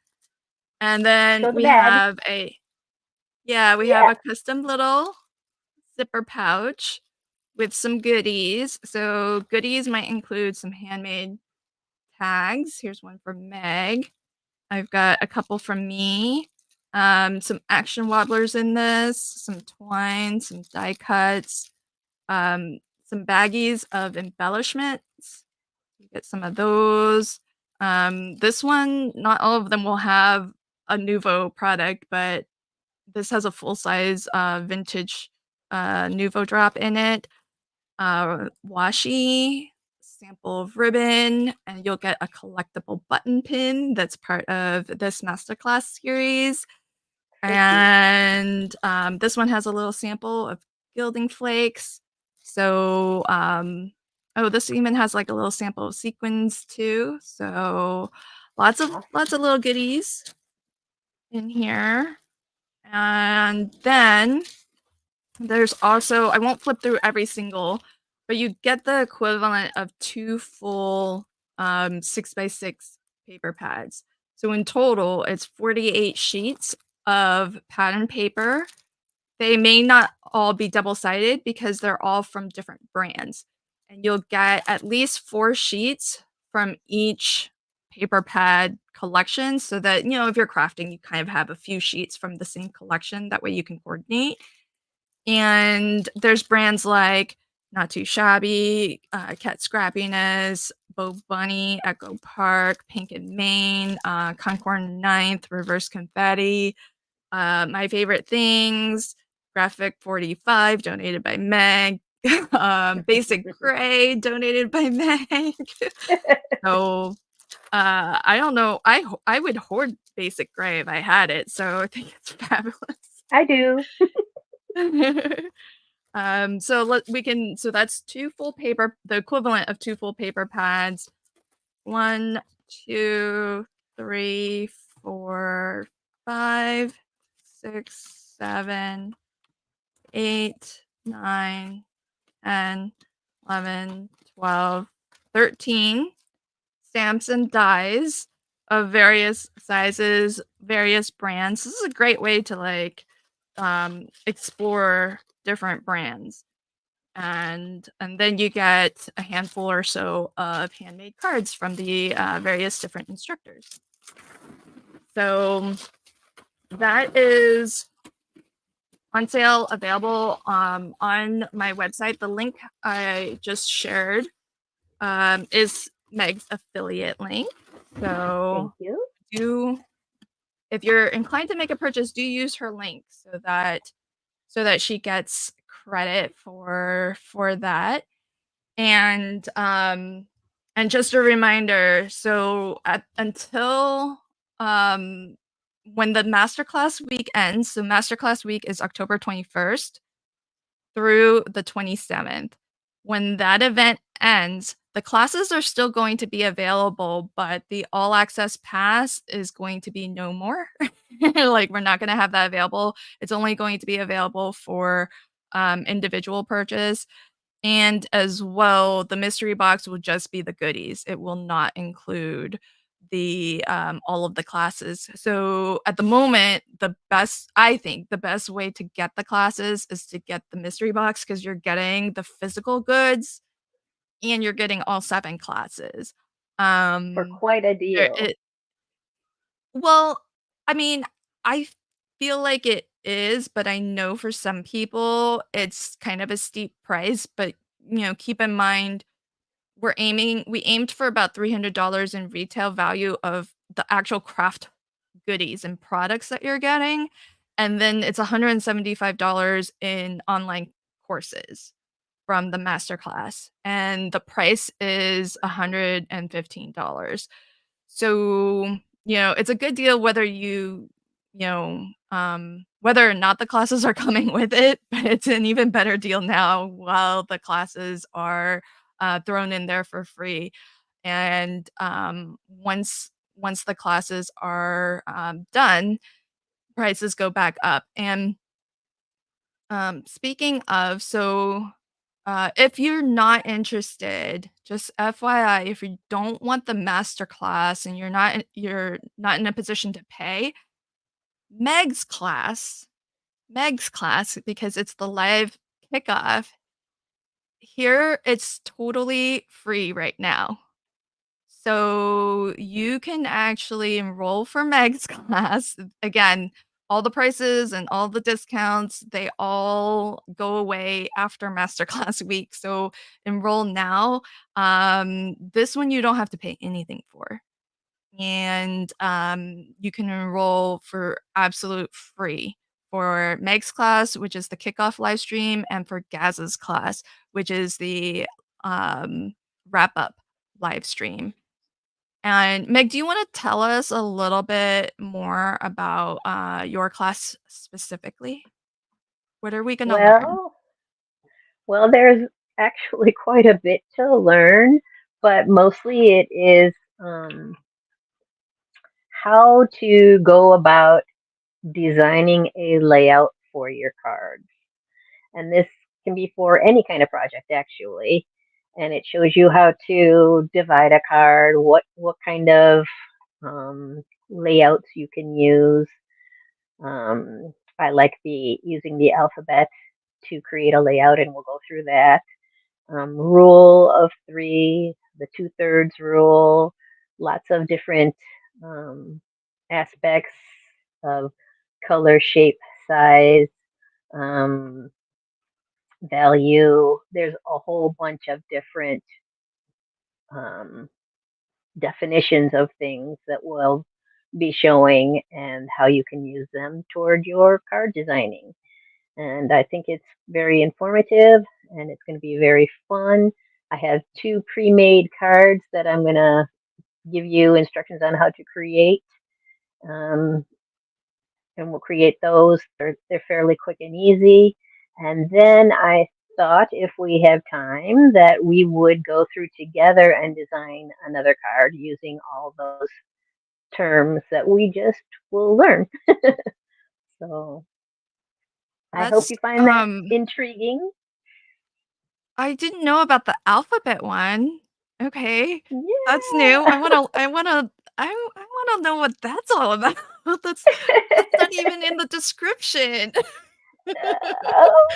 And then Show the we bag. have we have Yeah. a custom little zipper pouch with some goodies. So goodies might include some handmade tags. Here's one for Meg. I've got a couple from me. Some action wobblers in this, some twine, some die cuts, some baggies of embellishments. You get some of those. This one, not all of them will have a Nouveau product, but this has a full size vintage Nouveau drop in it. Washi, sample of ribbon, and you'll get a collectible button pin that's part of this masterclass series. So cute. And this one has a little sample of gilding flakes. So, this even has like a little sample of sequins too. So, lots of little goodies in here. And then there's also, I won't flip through every single, but you get the equivalent of 2 full 6x6 paper pads. So in total, it's 48 sheets of pattern paper. They may not all be double-sided because they're all from different brands. And you'll get at least 4 sheets from each paper pad collection so that, if you're crafting, you kind of have a few sheets from the same collection. That way you can coordinate. And there's brands like Not Too Shabby, Cat Scrappiness, Bo Bunny, Echo Park, Pink and Maine, Concord Ninth, Reverse Confetti, My Favorite Things, Graphic 45, donated by Meg, Basic Gray, donated by Meg. So I don't know. I would hoard Basic Gray if I had it, so I think it's fabulous. I do. So that's 2 full paper, the equivalent of 2 full paper pads. 1, 2, 3, 4, 5, 6, 7, 8, 9, 10, 11, 12, 13 stamps and dies of various sizes, various brands. This is a great way to explore different brands. And then you get a handful or so of handmade cards from the various different instructors. So that is on sale, available on my website. The link I just shared is Meg's affiliate link. So Thank you. if you're inclined to make a purchase, do use her link so that she gets credit for that. And just a reminder, so until when the masterclass week ends, so masterclass week is October 21st through the 27th. When that event ends, the classes are still going to be available, but the all access pass is going to be no more. Like, we're not going to have that available. It's only going to be available for individual purchase. And as well, the mystery box will just be the goodies. It will not include the all of the classes. So at the moment, I think the best way to get the classes is to get the mystery box, because you're getting the physical goods and you're getting all 7 classes. For quite a There deal. it Well, I mean, I feel like it is, but I know for some people it's kind of a steep price. But keep in mind, we aimed for about $300 in retail value of the actual craft goodies and products that you're getting. And then it's $175 in online courses from the masterclass, and the price is $115. So, it's a good deal whether whether or not the classes are coming with it, but it's an even better deal now while the classes are thrown in there for free. And once the classes are done, prices go back up. And speaking of, so if you're not interested, just FYI, if you don't want the master class and you're not in a position to pay, Meg's class, Meg's class, because it's the live kickoff, here it's totally free right now. So you can actually enroll for Meg's class. Again, all the prices and all the discounts, they all go away after masterclass week. So enroll now. This one you don't have to pay anything for. And you can enroll for absolute free for Meg's class, which is the kickoff live stream, and for Gaz's class, which is the wrap up live stream. And Meg, do you want to tell us a little bit more about your class specifically? What are we going to learn? Well, well, there's actually quite a bit to learn, but mostly it is how to go about designing a layout for your cards. And this can be for any kind of project, actually. And it shows you how to divide a card, what kind of layouts you can use. I like the using the alphabet to create a layout, and we'll go through that. Rule of three, the 2/3 rule, lots of different um, aspects of color, shape, size, um, value. There's a whole bunch of different um, definitions of things that we'll be showing and how you can use them toward your card designing. And I think it's very informative and it's going to be very fun. I have two pre-made cards that I'm going to give you instructions on how to create. Um, and we'll create those. They're fairly quick and easy. And then I thought if we have time that we would go through together and design another card using all those terms that we just will learn. So I hope That's you find that intriguing. I didn't know about the alphabet one. Okay. That's new. Yeah. I wanna know what that's all about. That's not even in the description. Oh,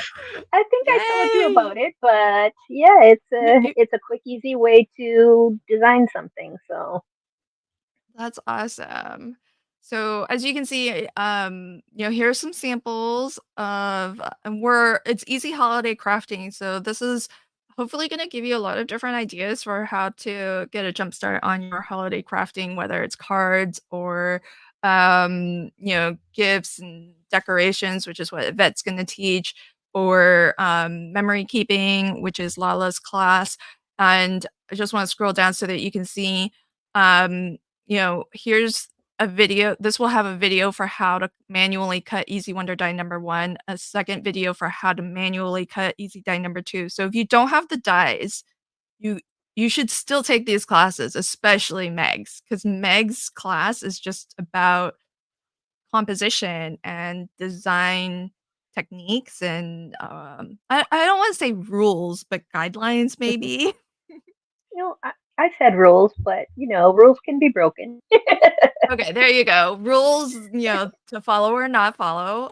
I think I told you Yay! about it, but yeah, You you it's a quick, easy way to design something. So That's awesome. So as you can see, here are some samples of, and it's easy holiday crafting. So this is hopefully going to give you a lot of different ideas for how to get a jump start on your holiday crafting, whether it's cards or, gifts and decorations, which is what Yvette's going to teach, or memory keeping, which is Lala's class. And I just want to scroll down so that you can see um, here's a video. This will have a video for how to manually cut Easy Wonder die number 1, a second video for how to manually cut Easy die number 2. So if you don't have the dies, you you should still take these classes, especially Meg's, because Meg's class is just about composition and design techniques and I don't want to say rules, but guidelines maybe. I said rules, but rules can be broken. Okay, there you go. Rules, to follow or not follow.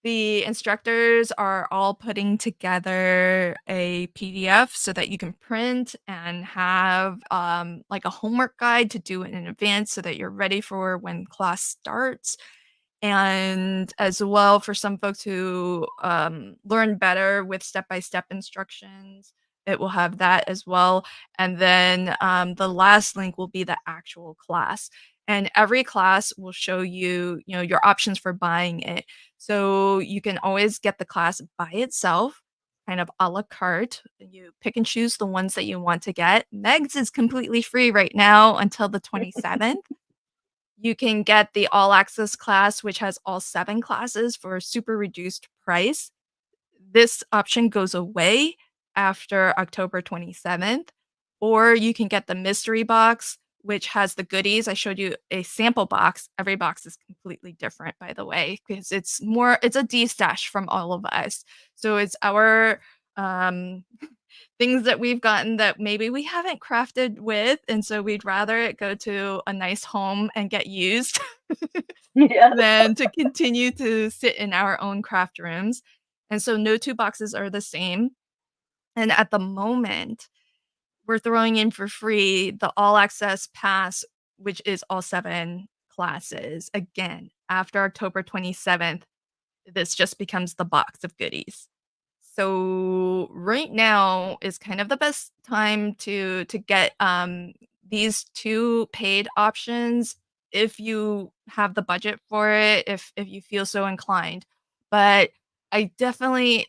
The instructors are all putting together a PDF so that you can print and have like a homework guide to do it in advance so that you're ready for when class starts. And as well for some folks who learn better with step-by-step instructions, it will have that as well. And then the last link will be the actual class. and every class will show you, your options for buying it. So you can always get the class by itself, kind of a la carte. You pick and choose the ones that you want to get. Meg's is completely free right now until the 27th. You can get the all access class, which has all 7 classes for a super reduced price. This option goes away after October 27th, or you can get the mystery box, which has the goodies. I showed you a sample box. Every box is completely different, by the way, because it's a de-stash from all of us. So it's our um, things that we've gotten that maybe we haven't crafted with, and so we'd rather it go to a nice home and get used Yeah. than to continue to sit in our own craft rooms. And so no 2 boxes are the same. And at the moment, we're throwing in for free the all access pass, which is all 7 classes. Again, after October 27th, this just becomes the box of goodies. So right now is kind of the best time to get these 2 paid options if you have the budget for it, if you feel so inclined. But I definitely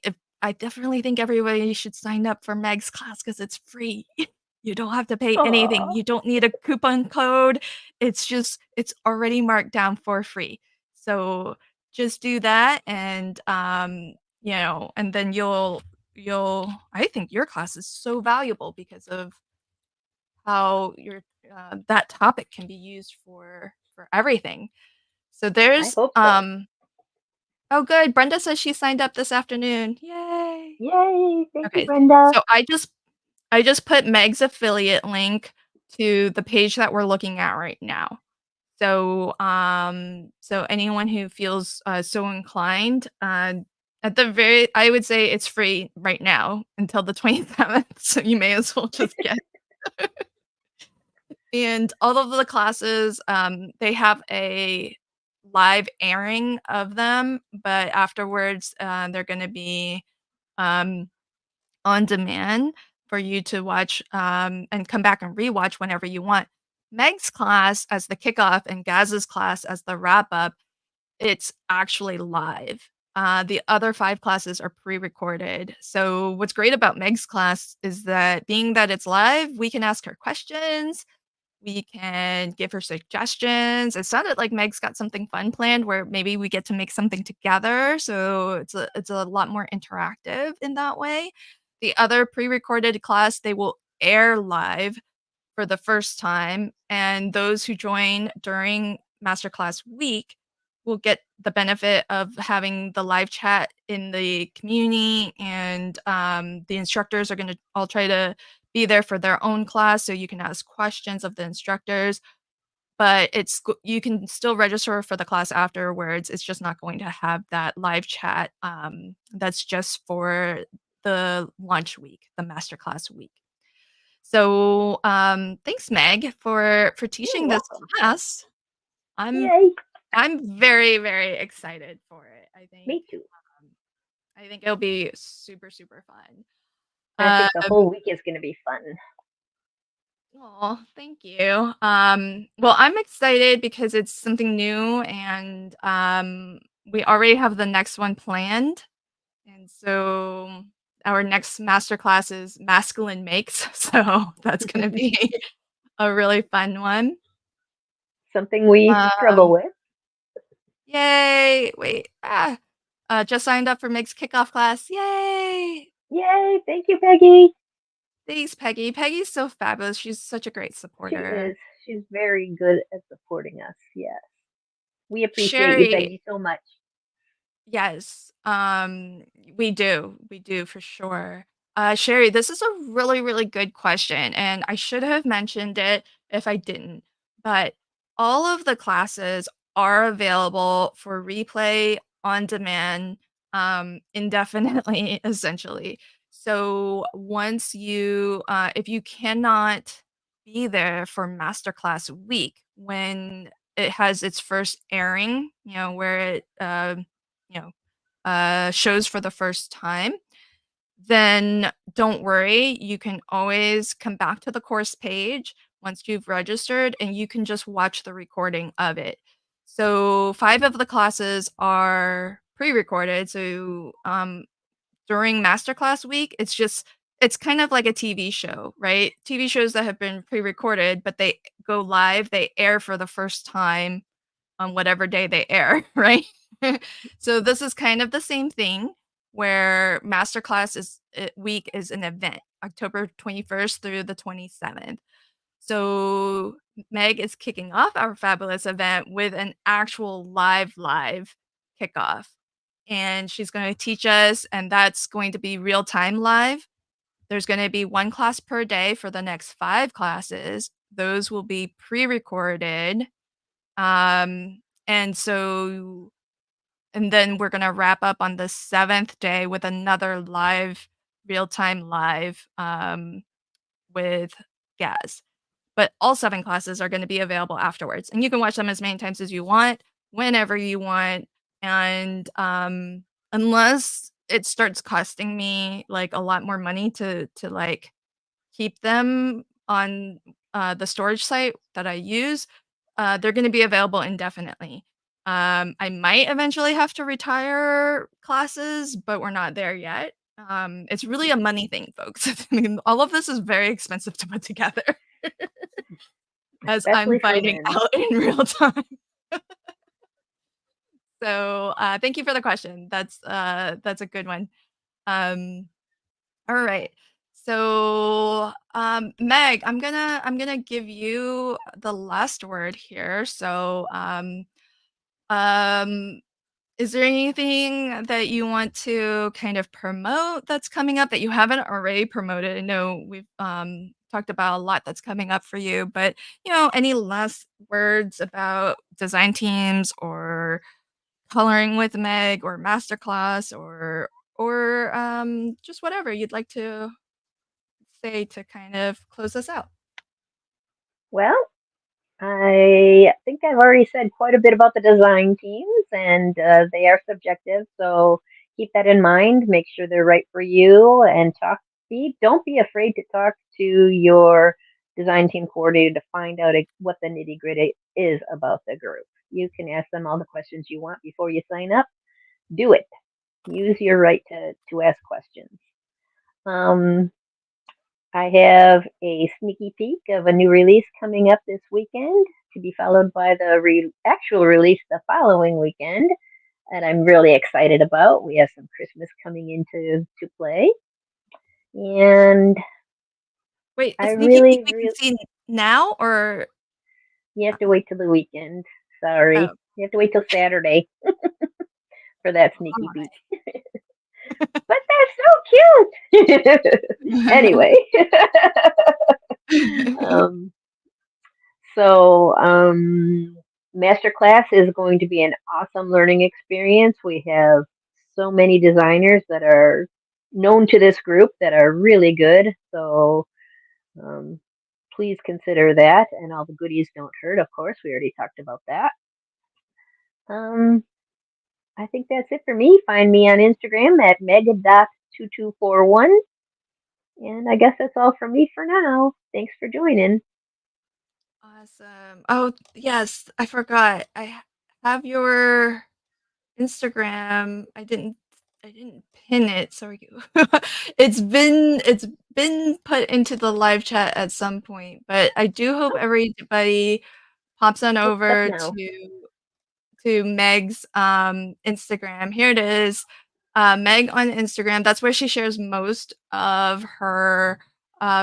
think everybody should sign up for Meg's class because it's free. You don't have to pay anything. Aw, You don't need a coupon code. It's already marked down for free. So just do that, and and then you'll I think your class is so valuable because of how your that topic can be used for everything. So I there's hope so. oh good, Brenda says she signed up this afternoon. Yay. Yay! Thank you, Okay. Brenda. So I just put Meg's affiliate link to the page that we're looking at right now. So anyone who feels so inclined, I would say it's free right now until the 27th. So you may as well just get. And all of the classes, they have a live airing of them, but afterwards, they're going to be um, on demand for you to watch and come back and rewatch whenever you want. Meg's class as the kickoff and Gaz's class as the wrap up, it's actually live. The other 5 classes are pre-recorded. So what's great about Meg's class is that being that it's live, we can ask her questions, we can give her suggestions. It sounded like Meg's got something fun planned where maybe we get to make something together, so it's a lot more interactive in that way. The other pre-recorded class, they will air live for the first time, and those who join during masterclass week will get the benefit of having the live chat in the community, and the instructors are going to all try to be there for their own class, so you can ask questions of the instructors. But you can still register for the class afterwards. It's just not going to have that live chat. That's just for the launch week, the masterclass week. So, thanks, Meg, for You're teaching this welcome. class. I'm Yay! I'm very, very excited for it. Me too. I think it'll be super, super fun. I think the whole Um, week is going to be fun. oh, thank you. Well, I'm excited because it's something new, and we already have the next one planned. And so our next masterclass is masculine makes, so that's going to be a really fun one. Something we struggle Um, with. yay! Wait, just signed up for Meg's kickoff class. Yay! Yay! Thank you, Peggy. Thanks, Peggy. Peggy's so fabulous. She's such a great She supporter. is. She's very good at supporting us. Yes. We appreciate you, Sherry, Peggy, so much. yes, we do for sure. Sherry, this is a really, really good question, and I should have mentioned it if I didn't. But all of the classes are available for replay on demand, indefinitely, essentially. So if you cannot be there for masterclass week when it has its first airing, where it shows for the first time, then don't worry. You can always come back to the course page. once you've registered, and you can just watch the recording of it. So 5 of the classes are pre-recorded. So during masterclass week, it's kind of like a TV show, right? TV shows that have been pre-recorded, but they go live, they air for the first time on whatever day they air, right? So this is kind of the same thing where masterclass week is an event, October 21st through the 27th. So Meg is kicking off our fabulous event with an actual live kickoff. And she's going to teach us, and that's going to be real time live. There's going to be one class per day for the next 5 classes. Those will be pre-recorded. And so and then we're gonna wrap up on the 7th day with another live, real-time live, with Gaz. But all 7 classes are gonna be available afterwards, and you can watch them as many times as you want, whenever you want, and, unless it starts costing me, like, a lot more money to, like, keep them on, the storage site that I use, they're gonna be available indefinitely. I might eventually have to retire classes, but we're not there yet. It's really a money thing, folks. I mean, all of this is very expensive to put together as I'm especially for finding men. out in real time. So, thank you for the question. That's a good one. Um, all right. So, Meg, I'm gonna give you the last word here. So, um, is there anything that you want to kind of promote that's coming up that you haven't already promoted? I know we've talked about a lot that's coming up for you, but any last words about design teams or coloring with Meg or masterclass or just whatever you'd like to say to kind of close us out. Well, I think I've already said quite a bit about the design teams, and they are subjective. So keep that in mind. Make sure they're right for you, and don't be afraid to talk to your design team coordinator to find out what the nitty gritty is about the group. You can ask them all the questions you want before you sign up. Do it. Use your right to ask questions. Um, I have a sneaky peek of a new release coming up this weekend to be followed by the actual release the following weekend that I'm really excited about. We have some Christmas coming into to play. And Wait, a I sneaky peek really, we can really, see now or you have to wait till the weekend. Sorry. oh, You have to wait till Saturday for that all sneaky peek. But they're so cute. right. Anyway. um, So, Masterclass is going to be an awesome learning experience. We have so many designers that are known to this group that are really good. So, um, please consider that. And all the goodies don't hurt, of course. We already talked about that. Um, I think that's it for me. Find me on Instagram at meg.2241. And I guess that's all from me for now. Thanks for joining. Awesome. Oh, yes, I forgot. have your Instagram. I didn't pin it, so it's been put into the live chat at some point, but I do hope Oh, everybody pops on looks up over now. to Meg's Instagram. Here it is. Meg on Instagram. That's where she shares most of her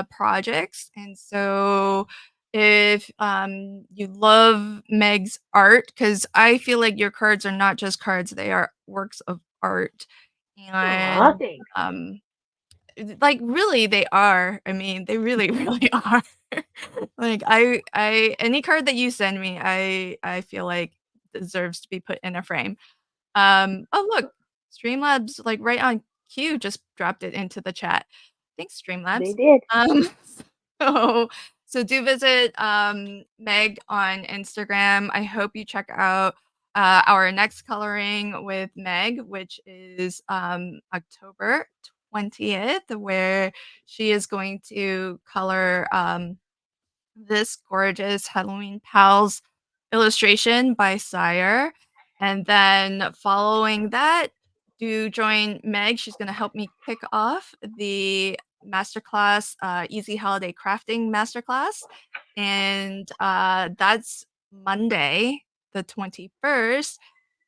projects. And so if you love Meg's art, because I feel like your cards are not just cards, they are works of art. Aw, And thanks. like really they are. I mean, they really, really are. Like I any card that you send me, I feel like deserves to be put in a frame. Oh look, Streamlabs like right on cue just dropped it into the chat. Thanks, They Streamlabs. did. Um so so do visit Meg on Instagram. I hope you check out our next coloring with Meg, which is October 20th, where she is going to color this gorgeous Halloween Pals illustration by Sire. And then following that, do join Meg. She's going to help me kick off the masterclass, Easy Holiday Crafting Masterclass. And that's Monday, the 21st.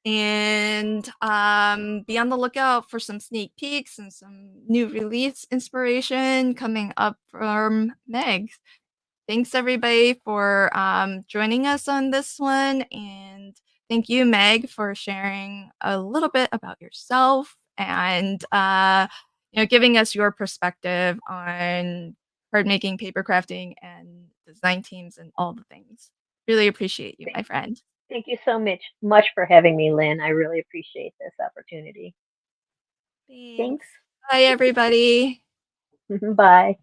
And be on the lookout for some sneak peeks and some new release inspiration coming up from Meg. Thanks everybody for joining us on this one, and thank you, Meg, for sharing a little bit about yourself and giving us your perspective on card making, paper crafting, and design teams and all the things. Really appreciate you, my friend. Thank you so much for having me, Lynn. I really appreciate this opportunity. Thanks. Thanks. Bye, everybody. Bye.